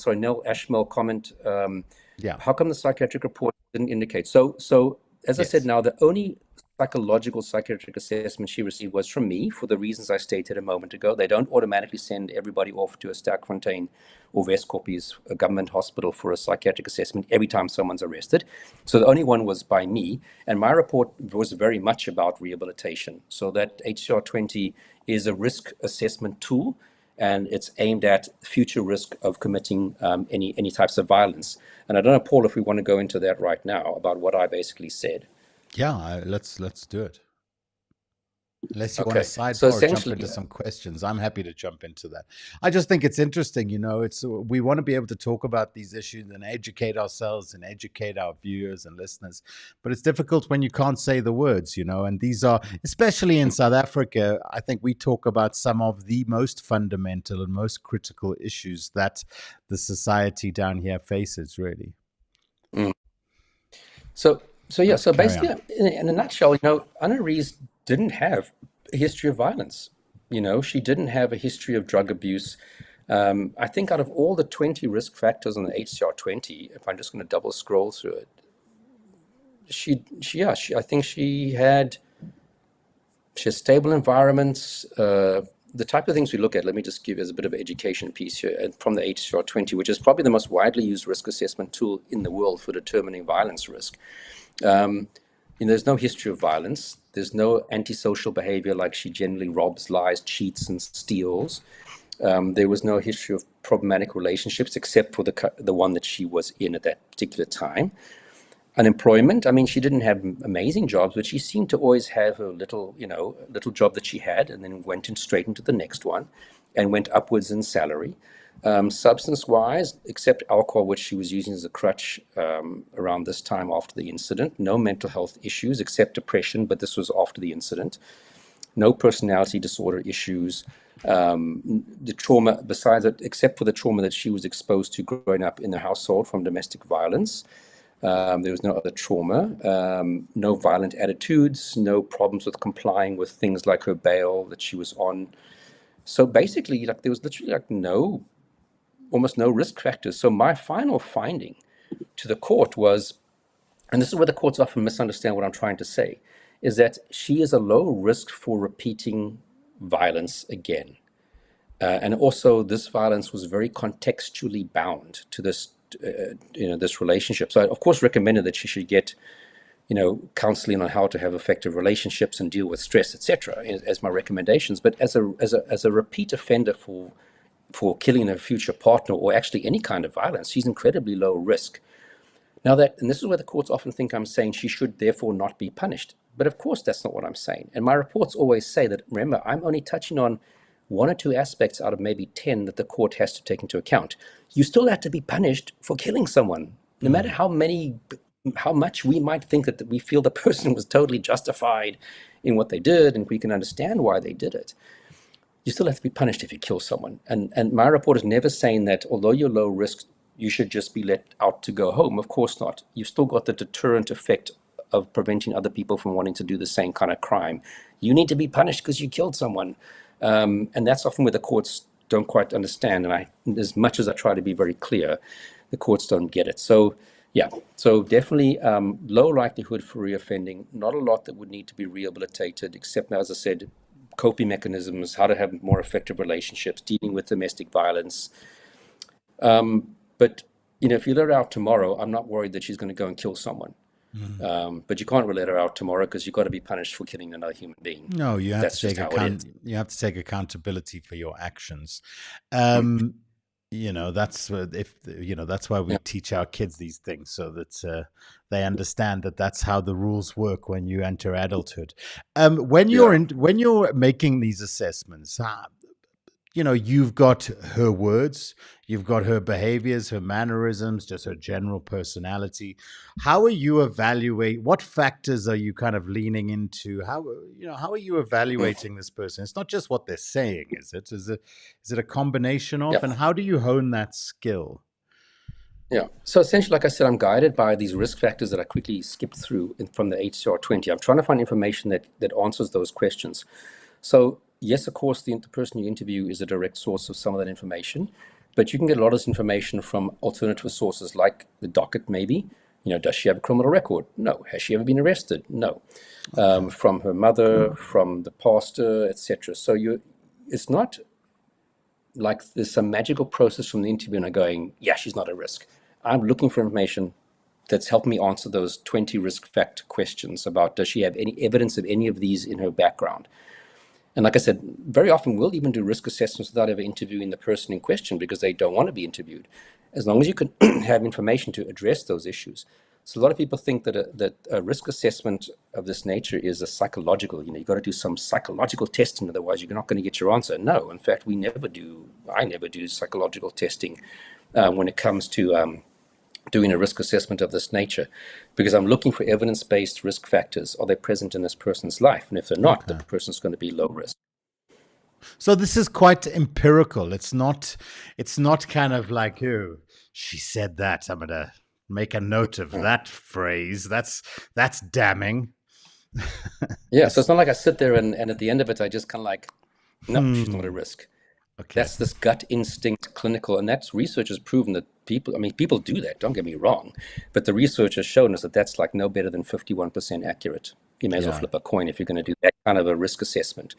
Ashmel comment. How come the psychiatric report didn't indicate? So as I said, now the only psychiatric assessment she received was from me, for the reasons I stated a moment ago. They don't automatically send everybody off to a Sterkfontein or Westkoppies, a government hospital, for a psychiatric assessment every time someone's arrested. So the only one was by me, and my report was very much about rehabilitation. So that HCR 20 is a risk assessment tool, and it's aimed at future risk of committing any types of violence. And I don't know, Paul, if we want to go into that right now about what I basically said. Yeah, let's do it. Unless you Okay. want to sidebar So or jump essentially, into some questions, I'm happy to jump into that. I just think it's interesting, we want to be able to talk about these issues and educate ourselves and educate our viewers and listeners, but it's difficult when you can't say the words, and these are, especially in South Africa, I think we talk about some of the most fundamental and most critical issues that the society down here faces, really. So Carry basically, on. in a nutshell, Annerize didn't have a history of violence. She didn't have a history of drug abuse. I think out of all the 20 risk factors on the HCR20, if I'm just going to double scroll through it, I think she has stable environments, the type of things we look at. Let me just give you as a bit of an education piece here, and from the HCR20, which is probably the most widely used risk assessment tool in the world for determining violence risk. There's no history of violence. There's no antisocial behavior like she generally robs, lies, cheats, and steals. There was no history of problematic relationships except for the one that she was in at that particular time. Unemployment, she didn't have amazing jobs, but she seemed to always have a little job that she had, and then went straight into the next one and went upwards in salary. Substance-wise, except alcohol, which she was using as a crutch around this time after the incident. No mental health issues except depression, but this was after the incident. No personality disorder issues. The trauma, besides it, except for the trauma that she was exposed to growing up in the household from domestic violence, there was no other trauma. No violent attitudes. No problems with complying with things like her bail that she was on. So basically, there was literally almost no risk factors. So my final finding to the court was, and this is where the courts often misunderstand what I'm trying to say, is that she is a low risk for repeating violence again. And also this violence was very contextually bound to this, this relationship. So I, of course, recommended that she should get, counseling on how to have effective relationships and deal with stress, etc., as my recommendations. But as a repeat offender for killing a future partner or actually any kind of violence, she's incredibly low risk. Now and this is where the courts often think I'm saying she should therefore not be punished. But of course, that's not what I'm saying. And my reports always say that, remember, I'm only touching on one or two aspects out of maybe 10 that the court has to take into account. You still have to be punished for killing someone, no matter how much we might think that we feel the person was totally justified in what they did, and we can understand why they did it. You still have to be punished if you kill someone. And my report is never saying that although you're low risk, you should just be let out to go home. Of course not. You've still got the deterrent effect of preventing other people from wanting to do the same kind of crime. You need to be punished because you killed someone. And that's often where the courts don't quite understand. And as much as I try to be very clear, the courts don't get it. So definitely low likelihood for reoffending, not a lot that would need to be rehabilitated, except, as I said, coping mechanisms, how to have more effective relationships, dealing with domestic violence. But, if you let her out tomorrow, I'm not worried that she's going to go and kill someone. But you can't really let her out tomorrow because you've got to be punished for killing another human being. No, you have to take accountability for your actions. That's that's why we teach our kids these things, so that they understand that that's how the rules work when you enter adulthood. When you're making these assessments, you've got her words, you've got her behaviors, her mannerisms, just her general personality. How are you what factors are you kind of leaning into? How are you evaluating this person? It's not just what they're saying, is it? Is it a combination of, and how do you hone that skill? Yeah. So essentially, like I said, I'm guided by these risk factors that I quickly skipped through from the HCR20. I'm trying to find information that answers those questions. So yes, of course, the person you interview is a direct source of some of that information, but you can get a lot of this information from alternative sources like the docket, maybe. Does she have a criminal record? No. Has she ever been arrested? No. From her mother, from the pastor, etc. So it's not like there's some magical process from the interviewer going, yeah, she's not at risk. I'm looking for information that's helped me answer those 20 risk fact questions about, does she have any evidence of any of these in her background? And like I said, very often we'll even do risk assessments without ever interviewing the person in question because they don't want to be interviewed, as long as you can have information to address those issues. So a lot of people think that a risk assessment of this nature is a psychological, you've got to do some psychological testing, otherwise you're not going to get your answer. No, in fact, I never do psychological testing when it comes to doing a risk assessment of this nature, because I'm looking for evidence-based risk factors. Are they present in this person's life? And if they're not, the person's going to be low risk. So this is quite empirical. It's not kind of like, oh, she said that, I'm going to make a note of that phrase. That's damning. Yeah, so it's not like I sit there and at the end of it, I just kind of like, no, she's not a risk. Okay. That's this gut instinct clinical, and that's research has proven that people do that, don't get me wrong, but the research has shown us that that's like no better than 51% accurate. You may as well flip a coin if you're going to do that kind of a risk assessment.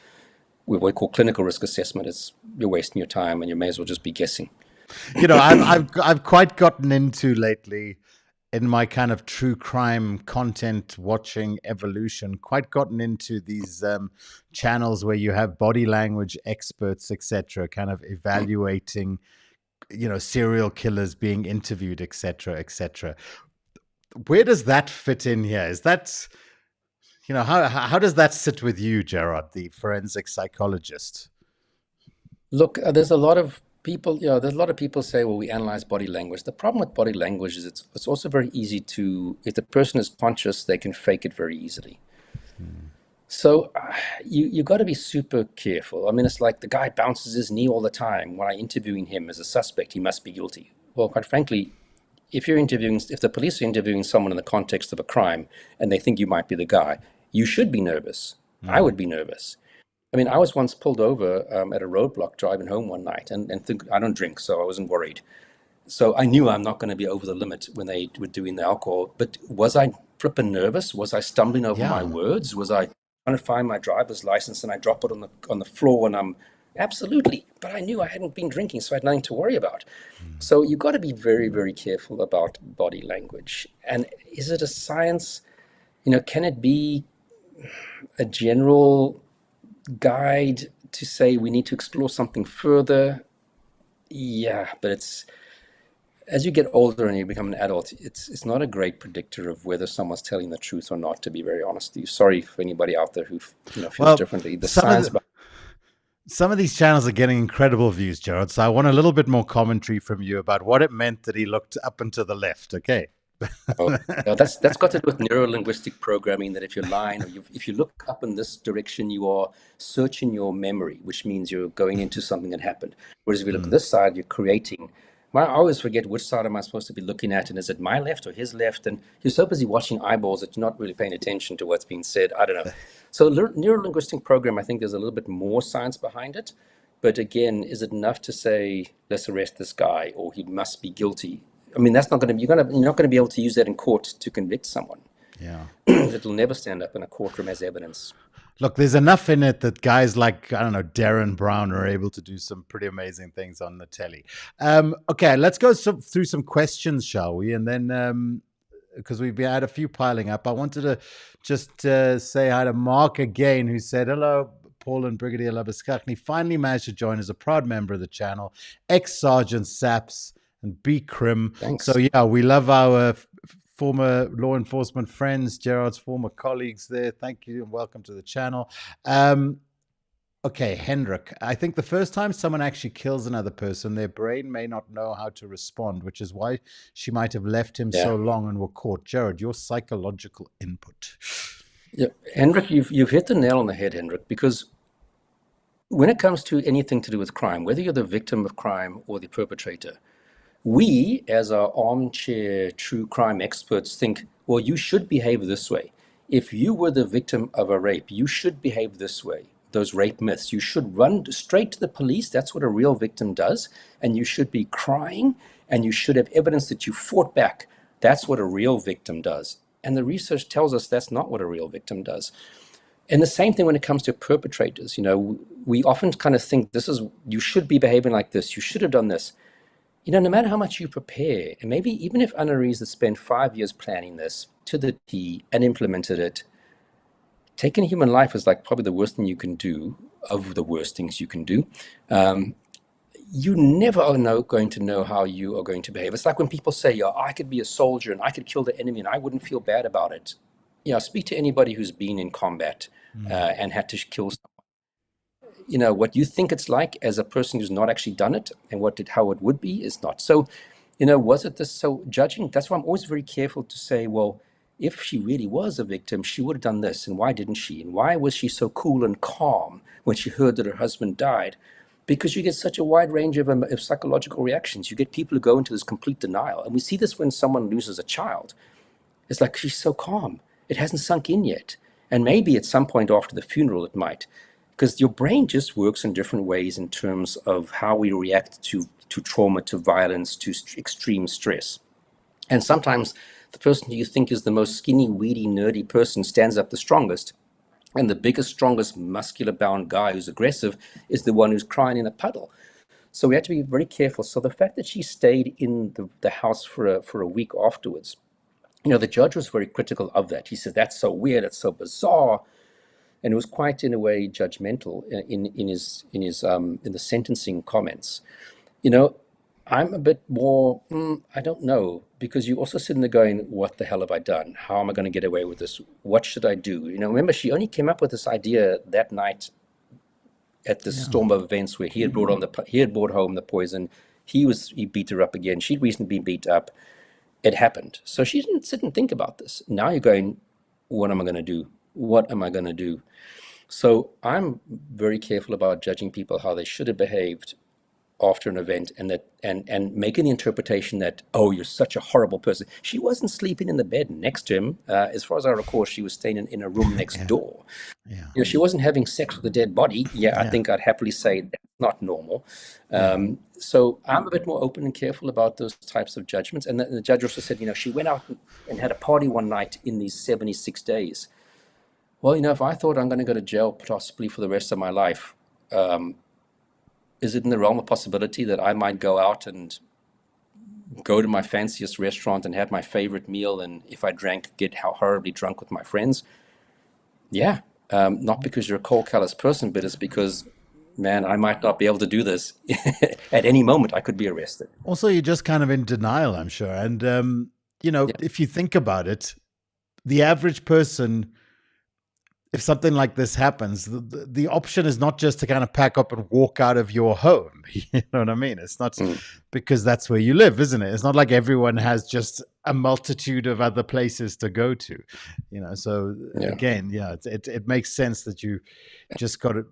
What we call clinical risk assessment is you're wasting your time and you may as well just be guessing. I've quite gotten into lately in my kind of true crime content watching evolution, quite gotten into these channels where you have body language experts, etc., kind of evaluating, serial killers being interviewed, etc., etc. Where does that fit in here? Is that, how does that sit with you, Gérard, the forensic psychologist? Look, there's a lot of people, there's a lot of people say, well, we analyze body language. The problem with body language is it's also very easy to, if the person is conscious, they can fake it very easily. So you got to be super careful. I mean, it's like the guy bounces his knee all the time. When I'm interviewing him as a suspect, he must be guilty. Well, quite frankly, if the police are interviewing someone in the context of a crime and they think you might be the guy, you should be nervous. I would be nervous. I mean, I was once pulled over at a roadblock driving home one night and I don't drink, so I wasn't worried. So I knew I'm not going to be over the limit when they were doing the alcohol. But was I flipping nervous? Was I stumbling over my words? Was I trying to find my driver's license and I drop it on the floor and I'm absolutely. But I knew I hadn't been drinking, so I had nothing to worry about. So you got to be very, very careful about body language. And is it a science? Can it be a general guide to say we need to explore something further? Yeah, but it's, as you get older and you become an adult, it's not a great predictor of whether someone's telling the truth or not, to be very honest with you. Sorry for anybody out there who feels differently. Some of these channels are getting incredible views, Gérard, so I want a little bit more commentary from you about what it meant that he looked up and to the left, okay? That's got to do with neuro-linguistic programming, that if you're lying or if you look up in this direction, you are searching your memory, which means you're going into something that happened. Whereas if you look at this side, you're creating. I always forget which side am I supposed to be looking at, and is it my left or his left? And you're so busy watching eyeballs that you're not really paying attention to what's being said. I don't know. So neuro-linguistic program, I think there's a little bit more science behind it. But again, is it enough to say, let's arrest this guy or he must be guilty? I mean, that's not going to be, you're not going to be able to use that in court to convict someone. Yeah. It'll never stand up in a courtroom as evidence. Look, there's enough in it that guys like, I don't know, Darren Brown are able to do some pretty amazing things on the telly. Okay, let's go through some questions, shall we? And then, because we've had a few piling up, I wanted to just say hi to Mark again, who said, hello, Paul and Brigadier Labuschagne. Finally managed to join as a proud member of the channel. Ex-Sergeant Saps and B. Crim. Thanks. So, yeah, we love our former law enforcement friends, Gérard's former colleagues there. Thank you and welcome to the channel. Okay, Hendrik, I think the first time someone actually kills another person, their brain may not know how to respond, which is why she might have left him so long and were caught. Gérard, your psychological input. Yeah, Hendrik, you've hit the nail on the head, Hendrik, because when it comes to anything to do with crime, whether you're the victim of crime or the perpetrator, we, as our armchair true crime experts, think, well, you should behave this way. If you were the victim of a rape, you should behave this way. Those rape myths, you should run straight to the police. That's what a real victim does. And you should be crying, and you should have evidence that you fought back. That's what a real victim does. And the research tells us that's not what a real victim does. And the same thing when it comes to perpetrators. We often kind of think you should be behaving like this. You should have done this. No matter how much you prepare, and maybe even if Annerize has spent 5 years planning this to the T and implemented it, taking a human life is like probably the worst thing you can do. of the worst things you can do. You never are going to know how you are going to behave. It's like when people say, "Yeah, I could be a soldier and I could kill the enemy and I wouldn't feel bad about it." Speak to anybody who's been in combat and had to kill someone. What you think it's like as a person who's not actually done it, and how it would be is not. So, was it this so judging? That's why I'm always very careful to say, well, if she really was a victim, she would have done this, and why didn't she? And why was she so cool and calm when she heard that her husband died? Because you get such a wide range of psychological reactions. You get people who go into this complete denial. And we see this when someone loses a child. It's like, she's so calm. It hasn't sunk in yet. And maybe at some point after the funeral it might. Because your brain just works in different ways in terms of how we react to trauma, to violence, to extreme stress. And sometimes the person who you think is the most skinny, weedy, nerdy person stands up the strongest. And the biggest, strongest, muscular-bound guy who's aggressive is the one who's crying in a puddle. So we have to be very careful. So the fact that she stayed in the house for a week afterwards, the judge was very critical of that. He said, that's so weird, that's so bizarre. And it was quite, in a way, judgmental in the sentencing comments. I'm a bit more, I don't know, because you also sitting there going, what the hell have I done? How am I going to get away with this? What should I do? Remember, she only came up with this idea that night at the storm of events where he had brought home the poison. He beat her up again. She'd recently been beat up. It happened. So she didn't sit and think about this. Now you're going, what am I going to do? What am I going to do? So I'm very careful about judging people how they should have behaved after an event, and making the interpretation that, oh, you're such a horrible person. She wasn't sleeping in the bed next to him. As far as I recall, she was staying in a room next door. Yeah. She wasn't having sex with a dead body. I think I'd happily say that's not normal. So I'm a bit more open and careful about those types of judgments. And the judge also said, she went out and had a party one night in these 76 days. Well, if I thought I'm going to go to jail possibly for the rest of my life, is it in the realm of possibility that I might go out and go to my fanciest restaurant and have my favorite meal, and if I drank, get horribly drunk with my friends? Yeah, not because you're a cold, callous person, but it's because, man, I might not be able to do this. At any moment, I could be arrested. Also, you're just kind of in denial, I'm sure. And, if you think about it, the average person, if something like this happens, the option is not just to kind of pack up and walk out of your home. You know what I mean? It's not because that's where you live, isn't it? It's not like everyone has just a multitude of other places to go to. So again, it makes sense that you just got to,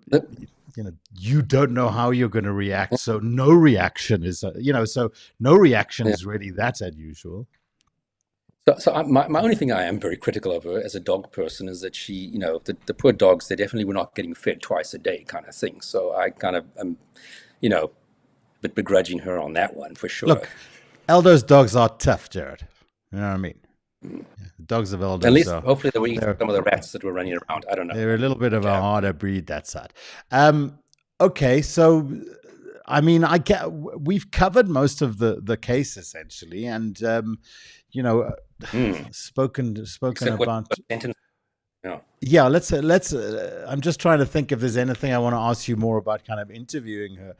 you don't know how you're going to react. So no reaction is, no reaction is really that unusual. So my only thing I am very critical of her as a dog person is that she, the poor dogs, they definitely were not getting fed twice a day kind of thing. So I kind of am, a bit begrudging her on that one for sure. Look, Eldo's dogs are tough, Jared. You know what I mean? The dogs of Eldos. At least hopefully they're eating some of the rats that were running around. I don't know. They're a little bit of a harder breed, that side. Okay, so we've covered most of the case essentially, and spoken about. Yeah, let's. I'm just trying to think if there's anything I want to ask you more about, kind of interviewing her.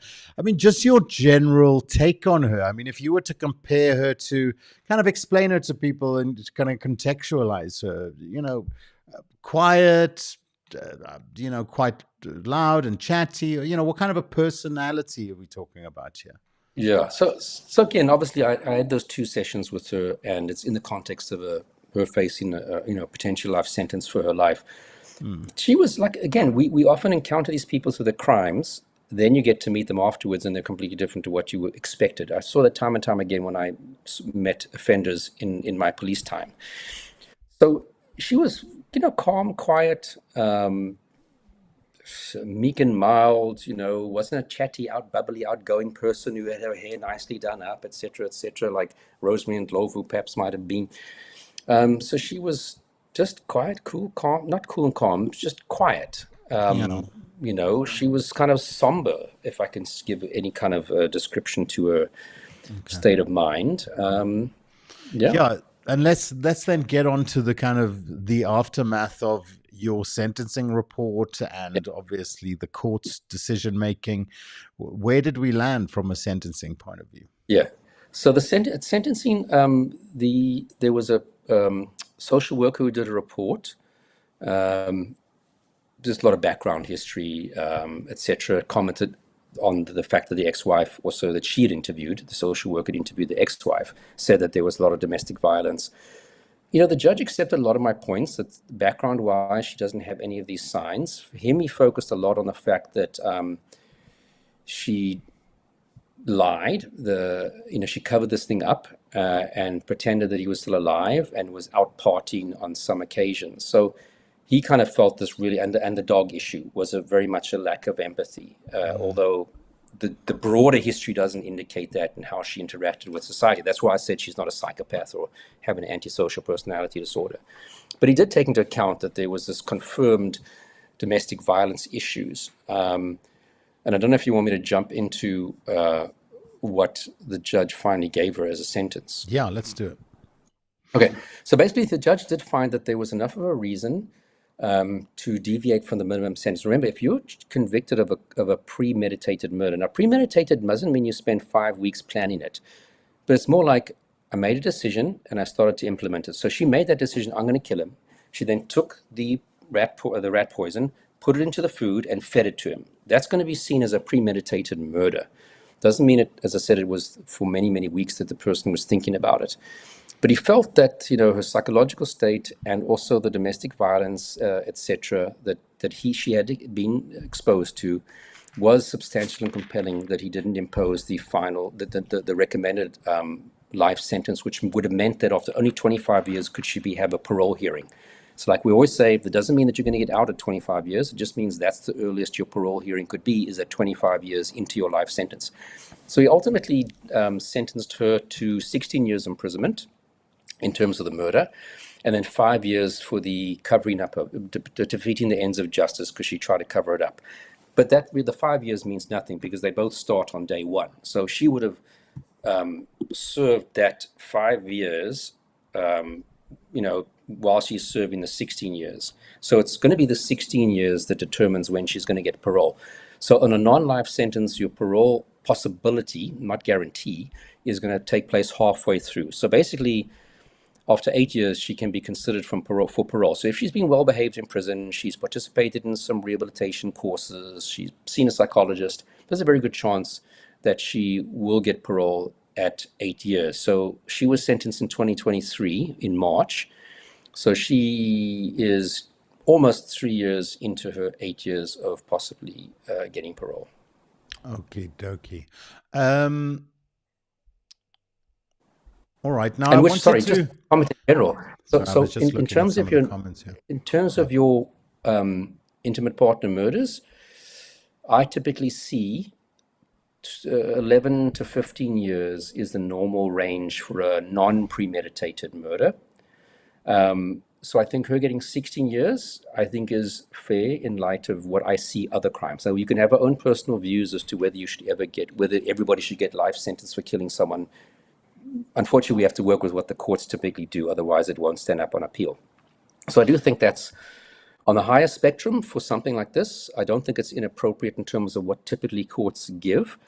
Just your general take on her. If you were to compare her to, kind of explain her to people and kind of contextualize her. Quiet, quite loud and chatty. What kind of a personality are we talking about here? Yeah. So again, obviously, I had those 2 sessions with her, and it's in the context of her facing a potential life sentence for her life. She was like, again, we often encounter these people through the crimes. Then you get to meet them afterwards, and they're completely different to what you expected. I saw that time and time again when I met offenders in my police time. So she was, calm, quiet, meek and mild, wasn't a chatty, bubbly, outgoing person who had her hair nicely done up, etc., like Rosemary and Ndlovu perhaps might have been. So she was just quiet, cool, calm, not cool and calm, just quiet. She was kind of somber, if I can give any kind of description to her state of mind. Yeah. And let's then get on to the kind of the aftermath of, your sentencing report and obviously the court's decision making. Where did we land from a sentencing point of view? Yeah. So the sentencing, there was a social worker who did a report. Just a lot of background history, etc. Commented on the fact that the ex-wife, also that she had interviewed, the social worker had interviewed the ex-wife, said that there was a lot of domestic violence. The judge accepted a lot of my points, that background-wise, she doesn't have any of these signs. For him, he focused a lot on the fact that she lied. She covered this thing up and pretended that he was still alive and was out partying on some occasions. So he kind of felt this really, and the dog issue was very much a lack of empathy, although the broader history doesn't indicate that and how she interacted with society. That's why I said she's not a psychopath or have an antisocial personality disorder. But he did take into account that there was this confirmed domestic violence issues. And I don't know if you want me to jump into what the judge finally gave her as a sentence. Yeah, let's do it. Okay, so basically the judge did find that there was enough of a reason to deviate from the minimum sentence. Remember, if you're convicted of a premeditated murder, now premeditated doesn't mean you spend 5 weeks planning it, but it's more like I made a decision and I started to implement it. So she made that decision, I'm going to kill him. She then took the rat poison, put it into the food and fed it to him. That's going to be seen as a premeditated murder. Doesn't mean it, as I said, it was for many, many weeks that the person was thinking about it. But he felt that, her psychological state and also the domestic violence, etc., that she had been exposed to was substantial and compelling, that he didn't impose the recommended life sentence, which would have meant that after only 25 years could she have a parole hearing. So like we always say, that doesn't mean that you're going to get out at 25 years. It just means that's the earliest your parole hearing could be, is at 25 years into your life sentence. So he ultimately sentenced her to 16 years imprisonment in terms of the murder, and then 5 years for the covering up of defeating the ends of justice, because she tried to cover it up. But the 5 years means nothing because they both start on day one. So she would have served that 5 years, while she's serving the 16 years. So it's going to be the 16 years that determines when she's going to get parole. So on a non-life sentence, your parole possibility, not guarantee, is going to take place halfway through. So basically, after 8 years, she can be considered for parole. So if she's been well behaved in prison, she's participated in some rehabilitation courses, she's seen a psychologist, there's a very good chance that she will get parole at 8 years. So she was sentenced in 2023 in March. So she is almost 3 years into her 8 years of possibly getting parole. Okie dokie. All right. Now, just comment in general. So in terms of your intimate partner murders, I typically see 11 to 15 years is the normal range for a non-premeditated murder. So I think her getting 16 years, I think, is fair in light of what I see other crimes. So you can have our own personal views as to whether everybody should get life sentence for killing someone. Unfortunately, we have to work with what the courts typically do. Otherwise, it won't stand up on appeal. So I do think that's on the higher spectrum for something like this. I don't think it's inappropriate in terms of what typically courts give.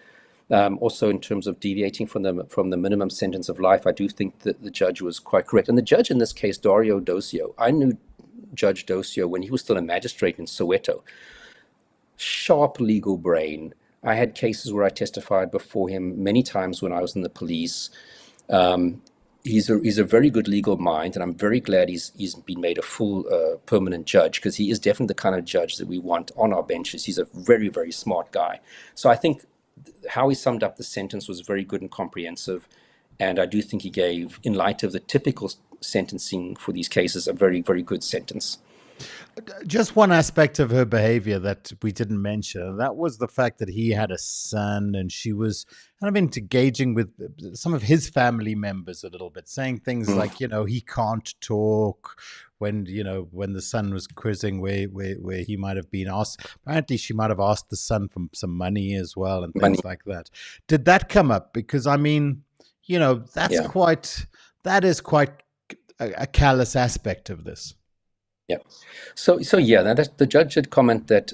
Also, in terms of deviating from the minimum sentence of life, I do think that the judge was quite correct. And the judge in this case, Dario Docio, I knew Judge Docio when he was still a magistrate in Soweto. Sharp legal brain. I had cases where I testified before him many times when I was in the police. He's a very good legal mind, and I'm very glad he's been made a full permanent judge, because he is definitely the kind of judge that we want on our benches. He's a very, very smart guy. So I think how he summed up the sentence was very good and comprehensive, and I do think he gave, in light of the typical sentencing for these cases, a very, very good sentence. Just one aspect of her behavior that we didn't mention, that was the fact that he had a son and she was kind of engaging with some of his family members a little bit, saying things like, he can't talk, when the son was quizzing where he might have been asked. Apparently she might have asked the son for some money as well and things like that. Did that come up? Because that is quite a callous aspect of this. Yeah. So yeah, the judge did comment that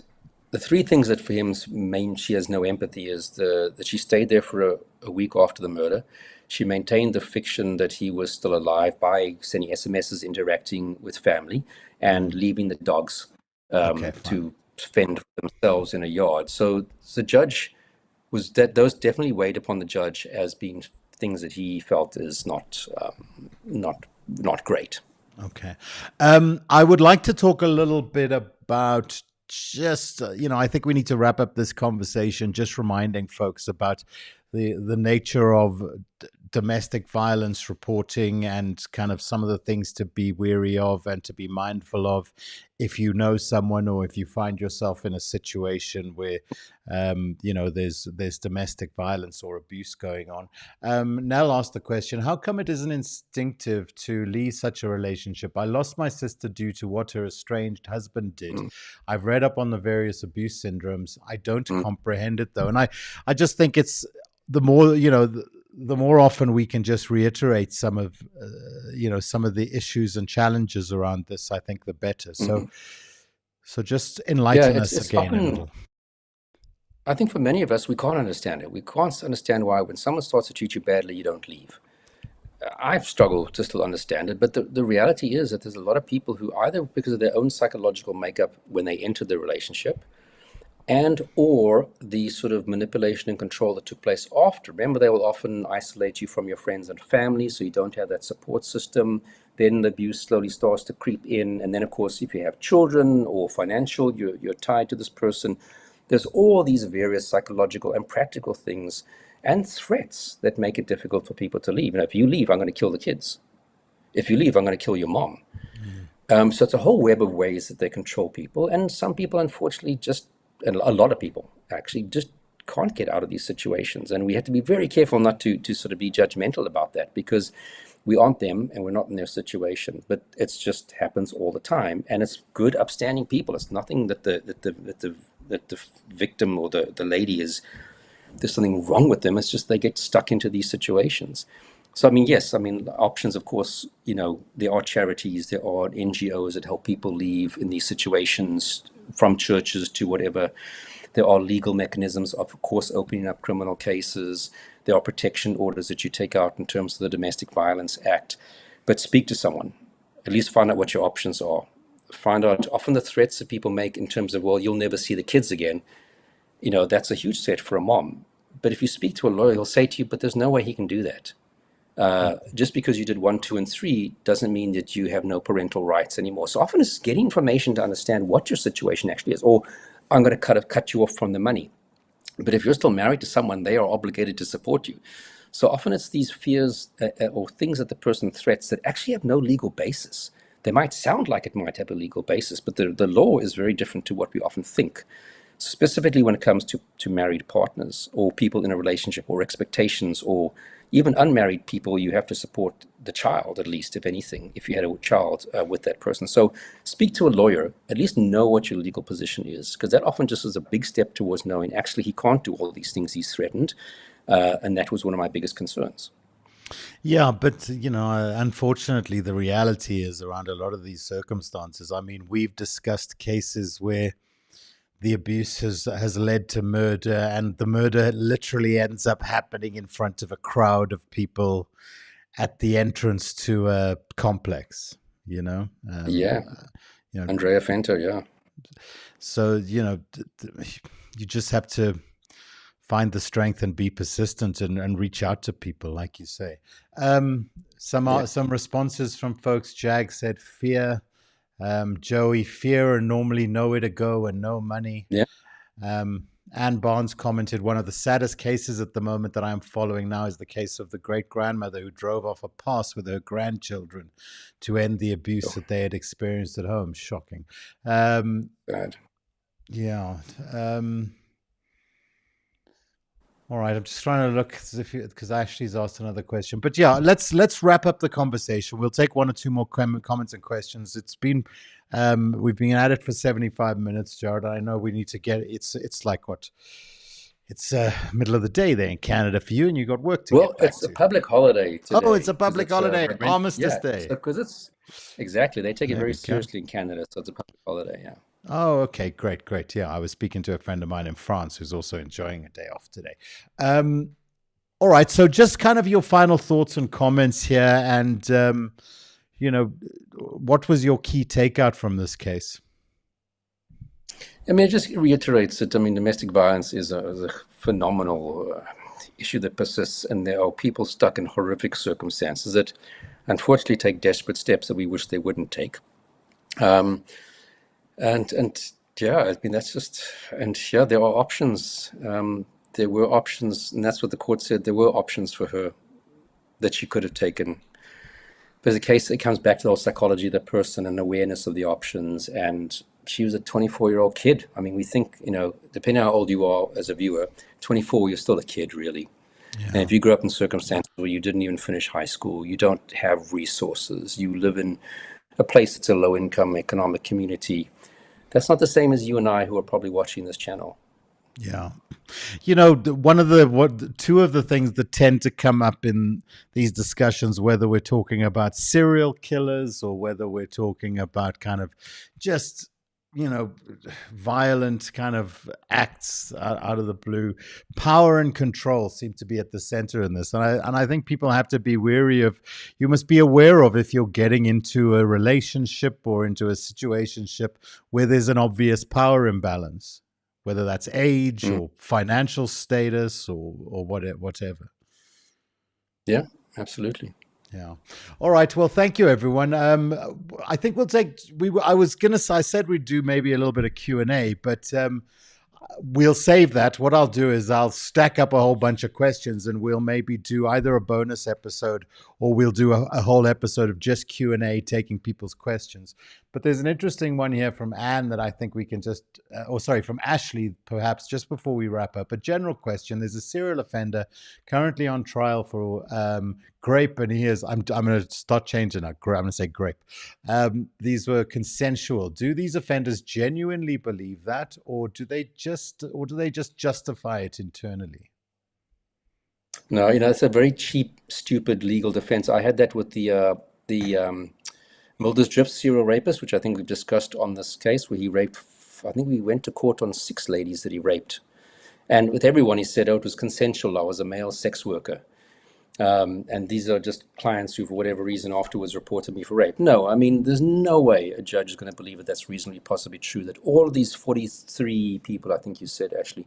the three things that for him mean she has no empathy is that she stayed there for a week after the murder. She maintained the fiction that he was still alive by sending SMSs, interacting with family, and leaving the dogs Okay, fine. to fend for themselves in a yard. So the judge was that those definitely weighed upon the judge as being things that he felt is not great. Okay. I would like to talk a little bit about just, I think we need to wrap up this conversation just reminding folks about the nature of domestic violence reporting and kind of some of the things to be wary of and to be mindful of if you know someone or if you find yourself in a situation where there's domestic violence or abuse going on. Nell asked the question, how come it isn't instinctive to leave such a relationship? I lost my sister due to what her estranged husband did. I've read up on the various abuse syndromes. I don't comprehend it though, and I just think it's the more the more often we can just reiterate some of the issues and challenges around this, I think the better. So just enlighten us it's again often, a little. I think for many of us, we can't understand it. We can't understand why when someone starts to treat you badly, you don't leave. I've struggled to still understand it, but the reality is that there's a lot of people who either because of their own psychological makeup when they enter the relationship, and or the sort of manipulation and control that took place after. Remember, they will often isolate you from your friends and family, so you don't have that support system. Then the abuse slowly starts to creep in, and then of course, if you have children or financial, you're tied to this person. There's all these various psychological and practical things and threats that make it difficult for people to leave. If you leave, I'm going to kill the kids. If you leave, I'm going to kill your mom. So it's a whole web of ways that they control people, and some people, unfortunately, and a lot of people actually just can't get out of these situations. And we have to be very careful not to sort of be judgmental about that, because we aren't them and we're not in their situation. But it just happens all the time, and it's good, upstanding people. It's nothing that the victim or the lady there's something wrong with them. It's just they get stuck into these situations. So, yes, options, of course, there are charities, there are NGOs that help people leave in these situations, from churches to whatever. There are legal mechanisms of course, opening up criminal cases. There are protection orders that you take out in terms of the Domestic Violence Act. But speak to someone. At least find out what your options are. Find out often the threats that people make in terms of, well, you'll never see the kids again. That's a huge threat for a mom. But if you speak to a lawyer, he'll say to you, but there's no way he can do that. Just because you did 1, 2, and 3 doesn't mean that you have no parental rights anymore. So often it's getting information to understand what your situation actually is, or I'm going to cut you off from the money. But if you're still married to someone, they are obligated to support you. So often it's these fears or things that the person threats that actually have no legal basis. They might sound like it might have a legal basis, but the law is very different to what we often think. Specifically when it comes to married partners or people in a relationship or expectations, or even unmarried people, you have to support the child, at least, if anything, if you had a child with that person. So speak to a lawyer, at least know what your legal position is, because that often just is a big step towards knowing actually he can't do all these things he's threatened. And that was one of my biggest concerns. Yeah, but, unfortunately, the reality is around a lot of these circumstances. We've discussed cases where the abuse has led to murder, and the murder literally ends up happening in front of a crowd of people at the entrance to a complex, Andrea Fenter, yeah. So, you just have to find the strength and be persistent and reach out to people, like you say. Some responses from folks. Jag said fear. Joey, fear and normally nowhere to go and no money. Yeah. Anne Barnes commented, one of the saddest cases at the moment that I'm following now is the case of the great-grandmother who drove off a pass with her grandchildren to end the abuse that they had experienced at home. Shocking. Bad. Yeah. All right, I'm just trying to look because Ashley's asked another question. But yeah, let's wrap up the conversation. We'll take 1 or 2 more comments and questions. It's been we've been at it for 75 minutes, Jared. I know we need to get it's like what It's middle of the day there in Canada for you, and you got work to Well, get back it's a to. public holiday today. Oh, it's a 'cause public it's holiday, Remembrance- Armistice yeah, Day. because it's exactly they take it There very we go. seriously in Canada, so it's a public holiday. Yeah. Oh, okay, great. Yeah, I was speaking to a friend of mine in France who's also enjoying a day off today. All right, so just kind of your final thoughts and comments here, and what was your key takeout from this case? I mean, it just reiterates that, I mean, domestic violence is a phenomenal issue that persists, and there are people stuck in horrific circumstances that unfortunately take desperate steps that we wish they wouldn't take. And yeah, I mean, that's just, and yeah, there are options. There were options, and that's what the court said. There were options for her that she could have taken. But the case, it comes back to the whole psychology of the person and awareness of the options. And she was a 24-year-old kid. I mean, we think, depending on how old you are as a viewer, 24, you're still a kid, really. Yeah. And if you grew up in circumstances where you didn't even finish high school, you don't have resources, you live in a place that's a low-income economic community, that's not the same as you and I who are probably watching this channel. Yeah. Two of the things that tend to come up in these discussions, whether we're talking about serial killers or whether we're talking about kind of just, violent kind of acts out of the blue, power and control seem to be at the center in this. And I think people have to be you must be aware of if you're getting into a relationship or into a situationship where there's an obvious power imbalance, whether that's age or financial status or whatever. Yeah, absolutely. Yeah. All right. Well, thank you, everyone. I think we'll take. I said we'd do maybe a little bit of Q&A, but we'll save that. What I'll do is I'll stack up a whole bunch of questions, and we'll maybe do either a bonus episode or we'll do a whole episode of just Q&A, taking people's questions. But there's an interesting one here from Anne that I think we can from Ashley, perhaps just before we wrap up. A general question. There's a serial offender currently on trial for grape, and I'm going to start changing that. I'm going to say grape. These were consensual. Do these offenders genuinely believe that, or do they just justify it internally? No, it's a very cheap, stupid legal defense. I had that with the Mulder's Drift serial rapist, which I think we've discussed on this case, where he raped, I think we went to court on 6 ladies that he raped. And with everyone, he said, it was consensual. I was a male sex worker. And these are just clients who, for whatever reason, afterwards reported me for rape. No, I mean, there's no way a judge is going to believe that that's reasonably possibly true, that all of these 43 people, I think you said, Ashley,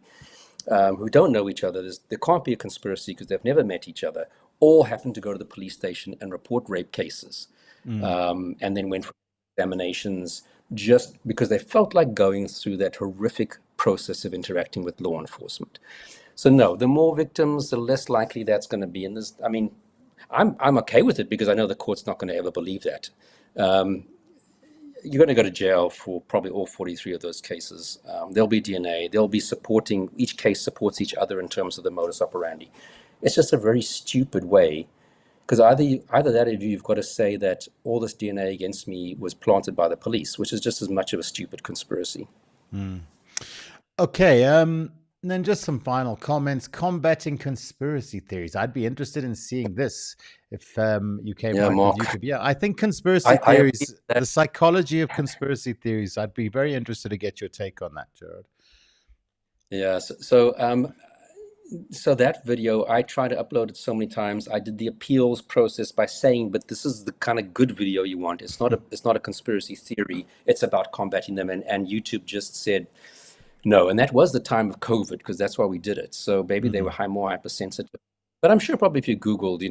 who don't know each other, there can't be a conspiracy because they've never met each other, all happened to go to the police station and report rape cases. And then went for examinations just because they felt like going through that horrific process of interacting with law enforcement. So no, the more victims, the less likely that's going to be. And I mean, I'm okay with it because I know the court's not going to ever believe that. You're going to go to jail for probably all 43 of those cases. There'll be DNA. They'll be each case supports each other in terms of the modus operandi. It's just a very stupid way. Because either that, or you've got to say that all this DNA against me was planted by the police, which is just as much of a stupid conspiracy. Okay, and then just some final comments. Combating conspiracy theories. I'd be interested in seeing this if you came on YouTube. Yeah, I think conspiracy theories, the psychology of conspiracy theories, I'd be very interested to get your take on that, Gerard. Yeah, so that video, I tried to upload it so many times. I did the appeals process by saying, but this is the kind of good video you want. It's not a conspiracy theory. It's about combating them. And YouTube just said no. And that was the time of COVID, because that's why we did it. So maybe they were more hypersensitive. But I'm sure probably if you Googled,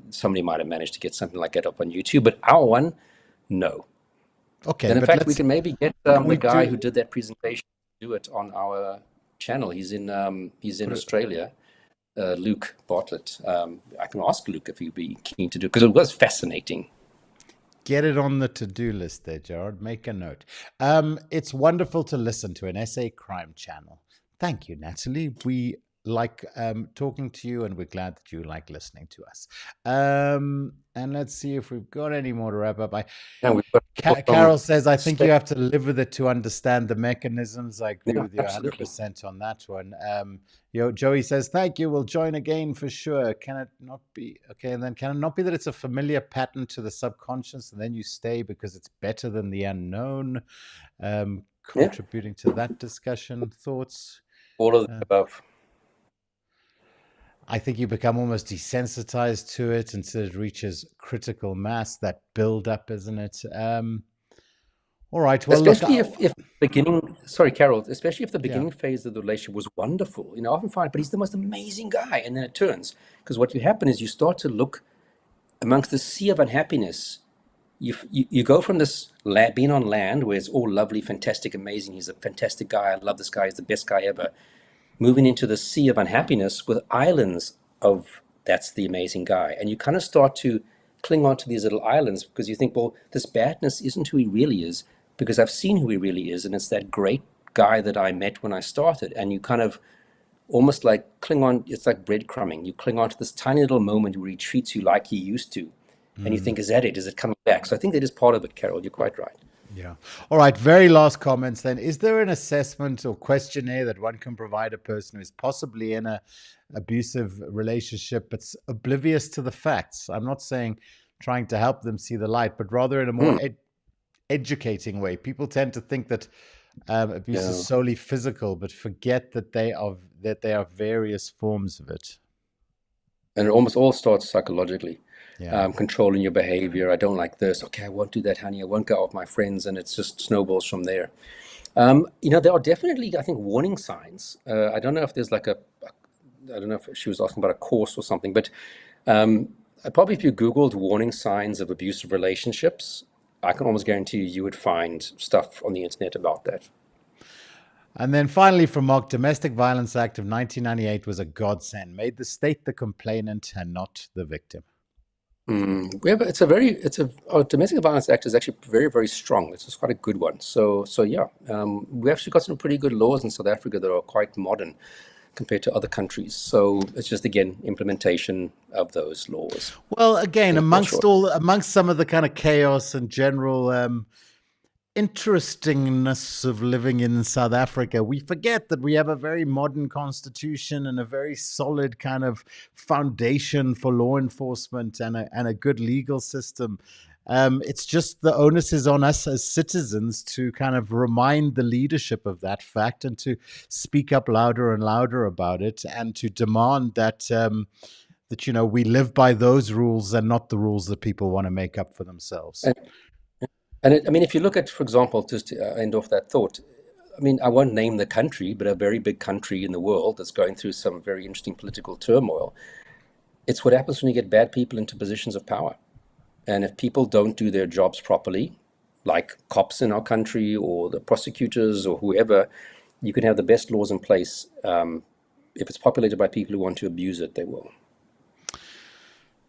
somebody might have managed to get something like that up on YouTube. But our one, no. Okay. And in fact, we can maybe get the guy who did that presentation to do it on our channel. He's in Australia, Luke Bartlett. I can ask Luke if he'd be keen to do it, because it was fascinating. Get it on the to-do list there, Gerard. Make a note. It's wonderful to listen to an SA crime channel. Thank you, Natalie. We like talking to you, and we're glad that you like listening to us. And let's see if we've got any more to wrap up. Now we've got Carol says, I think Spain. you have to live with it to understand the mechanisms. I agree Yeah, with you absolutely. 100% on that one. Joey says, thank you. We'll join again for sure. Can it not be? Okay. And then can it not be that it's a familiar pattern to the subconscious and then you stay because it's better than the unknown? Contributing to that discussion. Thoughts? All of the above. I think you become almost desensitized to it until it reaches critical mass, that build up, isn't it? All right. Well, Especially look, if beginning, sorry, Carol, especially if the beginning phase of the relationship was wonderful. I often find, but he's the most amazing guy. And then it turns, because what you happen is you start to look amongst the sea of unhappiness. You go from this being on land where it's all lovely, fantastic, amazing. He's a fantastic guy. I love this guy. He's the best guy ever. Moving into the sea of unhappiness with islands of that's the amazing guy. And you kind of start to cling on to these little islands because you think, well, this badness isn't who he really is because I've seen who he really is. And it's that great guy that I met when I started. And you kind of almost like cling on. It's like breadcrumbing. You cling on to this tiny little moment where he treats you like he used to. And you think, is that it? Is it coming back? So I think that is part of it, Carol. You're quite right. Yeah. All right. Very last comments then. Is there an assessment or questionnaire that one can provide a person who is possibly in a abusive relationship but's oblivious to the facts? I'm not saying trying to help them see the light, but rather in a more educating way. People tend to think that abuse is solely physical, but forget that they are various forms of it. And it almost all starts psychologically. Controlling your behavior. I don't like this. Okay, I won't do that, honey. I won't go out with my friends, and it's just snowballs from there. There are definitely, I think, warning signs. I don't know if there's like I don't know if she was asking about a course or something, but probably if you Googled warning signs of abusive relationships, I can almost guarantee you would find stuff on the internet about that. And then finally from Mark, Domestic Violence Act of 1998 was a godsend, made the state the complainant and not the victim. Domestic Violence Act is actually very, very strong. It's just quite a good one. So we actually got some pretty good laws in South Africa that are quite modern compared to other countries. So it's just, again, implementation of those laws. Well, again, amongst some of the kind of chaos and general interestingness of living in South Africa, we forget that we have a very modern constitution and a very solid kind of foundation for law enforcement and a good legal system. It's just the onus is on us as citizens to kind of remind the leadership of that fact and to speak up louder and louder about it and to demand that we live by those rules and not the rules that people want to make up for themselves. If you look at, for example, just to end off that thought, I won't name the country, but a very big country in the world that's going through some very interesting political turmoil. It's what happens when you get bad people into positions of power. And if people don't do their jobs properly, like cops in our country or the prosecutors or whoever, you can have the best laws in place. If it's populated by people who want to abuse it, they will.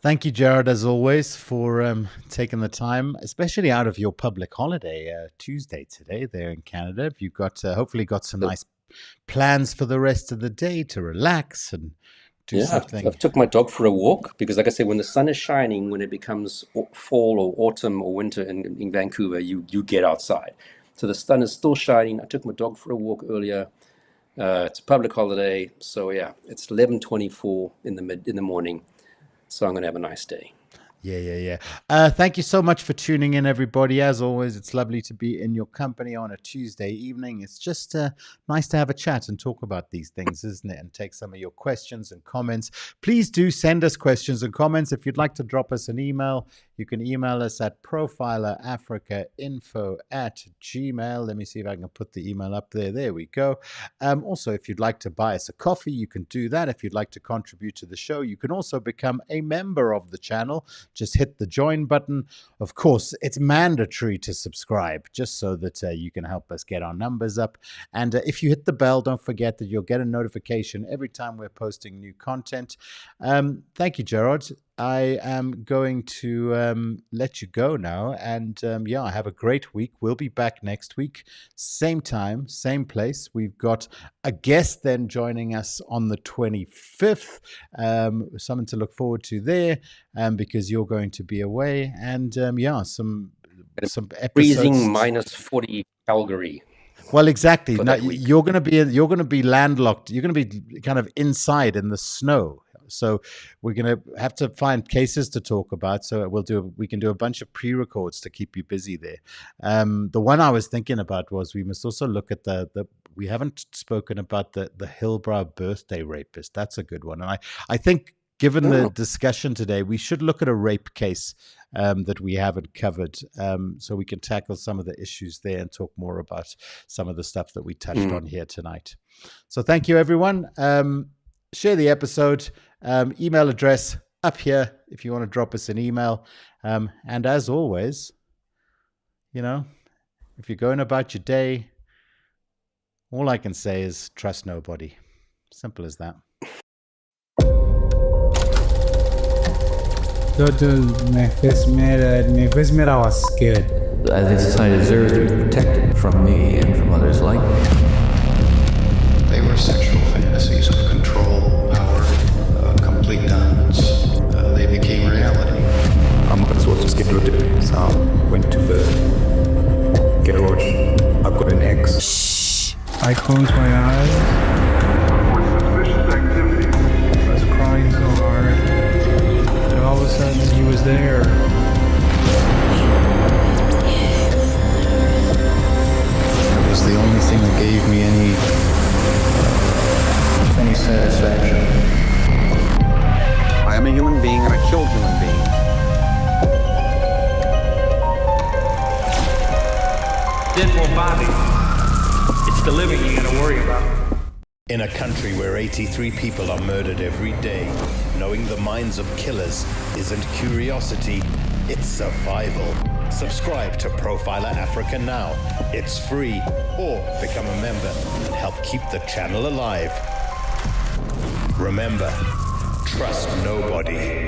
Thank you, Gérard, as always, for taking the time, especially out of your public holiday, Tuesday today there in Canada. You've got hopefully got some nice plans for the rest of the day to relax and do something. I've took my dog for a walk because, like I say, when the sun is shining, when it becomes fall or autumn or winter in Vancouver, you get outside. So the sun is still shining. I took my dog for a walk earlier. It's a public holiday, so it's 11:24 in the morning. So I'm going to have a nice day. Yeah. Thank you so much for tuning in, everybody. As always, it's lovely to be in your company on a Tuesday evening. It's just nice to have a chat and talk about these things, isn't it? And take some of your questions and comments. Please do send us questions and comments. If you'd like to drop us an email, you can email us at profilerafricainfo@gmail.com. Let me see if I can put the email up there. There we go. Also, if you'd like to buy us a coffee, you can do that. If you'd like to contribute to the show, you can also become a member of the channel. Just hit the join button. Of course, it's mandatory to subscribe just so that you can help us get our numbers up. And if you hit the bell, don't forget that you'll get a notification every time we're posting new content. Thank you, Gérard. I am going to let you go now. And have a great week. We'll be back next week. Same time, same place. We've got a guest then joining us on the 25th. Something to look forward to there because you're going to be away. And some episodes. Freezing minus 40 Calgary. Well, exactly. For Now, that week. you're going to be landlocked. You're going to be kind of inside in the snow. So we're going to have to find cases to talk about. So we can do a bunch of pre-records to keep you busy there. The one I was thinking about was we must also look at we haven't spoken about the Hillbrow birthday rapist. That's a good one. And I think given the discussion today, we should look at a rape case that we haven't covered, so we can tackle some of the issues there and talk more about some of the stuff that we touched on here tonight. So thank you, everyone. Share the episode. Email address up here if you want to drop us an email. And as always, if you're going about your day, all I can say is trust nobody. Simple as that. My first mirror was scared. I think society deserves to be protected from me and from others like me. They were sexual fantasies of control, power, complete dominance. They became reality. This was just getting rid of it. So I went to the garage. I got an X. I closed my eyes. Suspicious activity. I was crying so hard. And all of a sudden, he was there. It was the only thing that gave me any satisfaction. I am a human being and I killed human beings. Dead won't bother you. It's the living you gotta worry about. In a country where 83 people are murdered every day, knowing the minds of killers isn't curiosity, it's survival. Subscribe to Profiler Africa now. It's free. Or become a member and help keep the channel alive. Remember, trust nobody.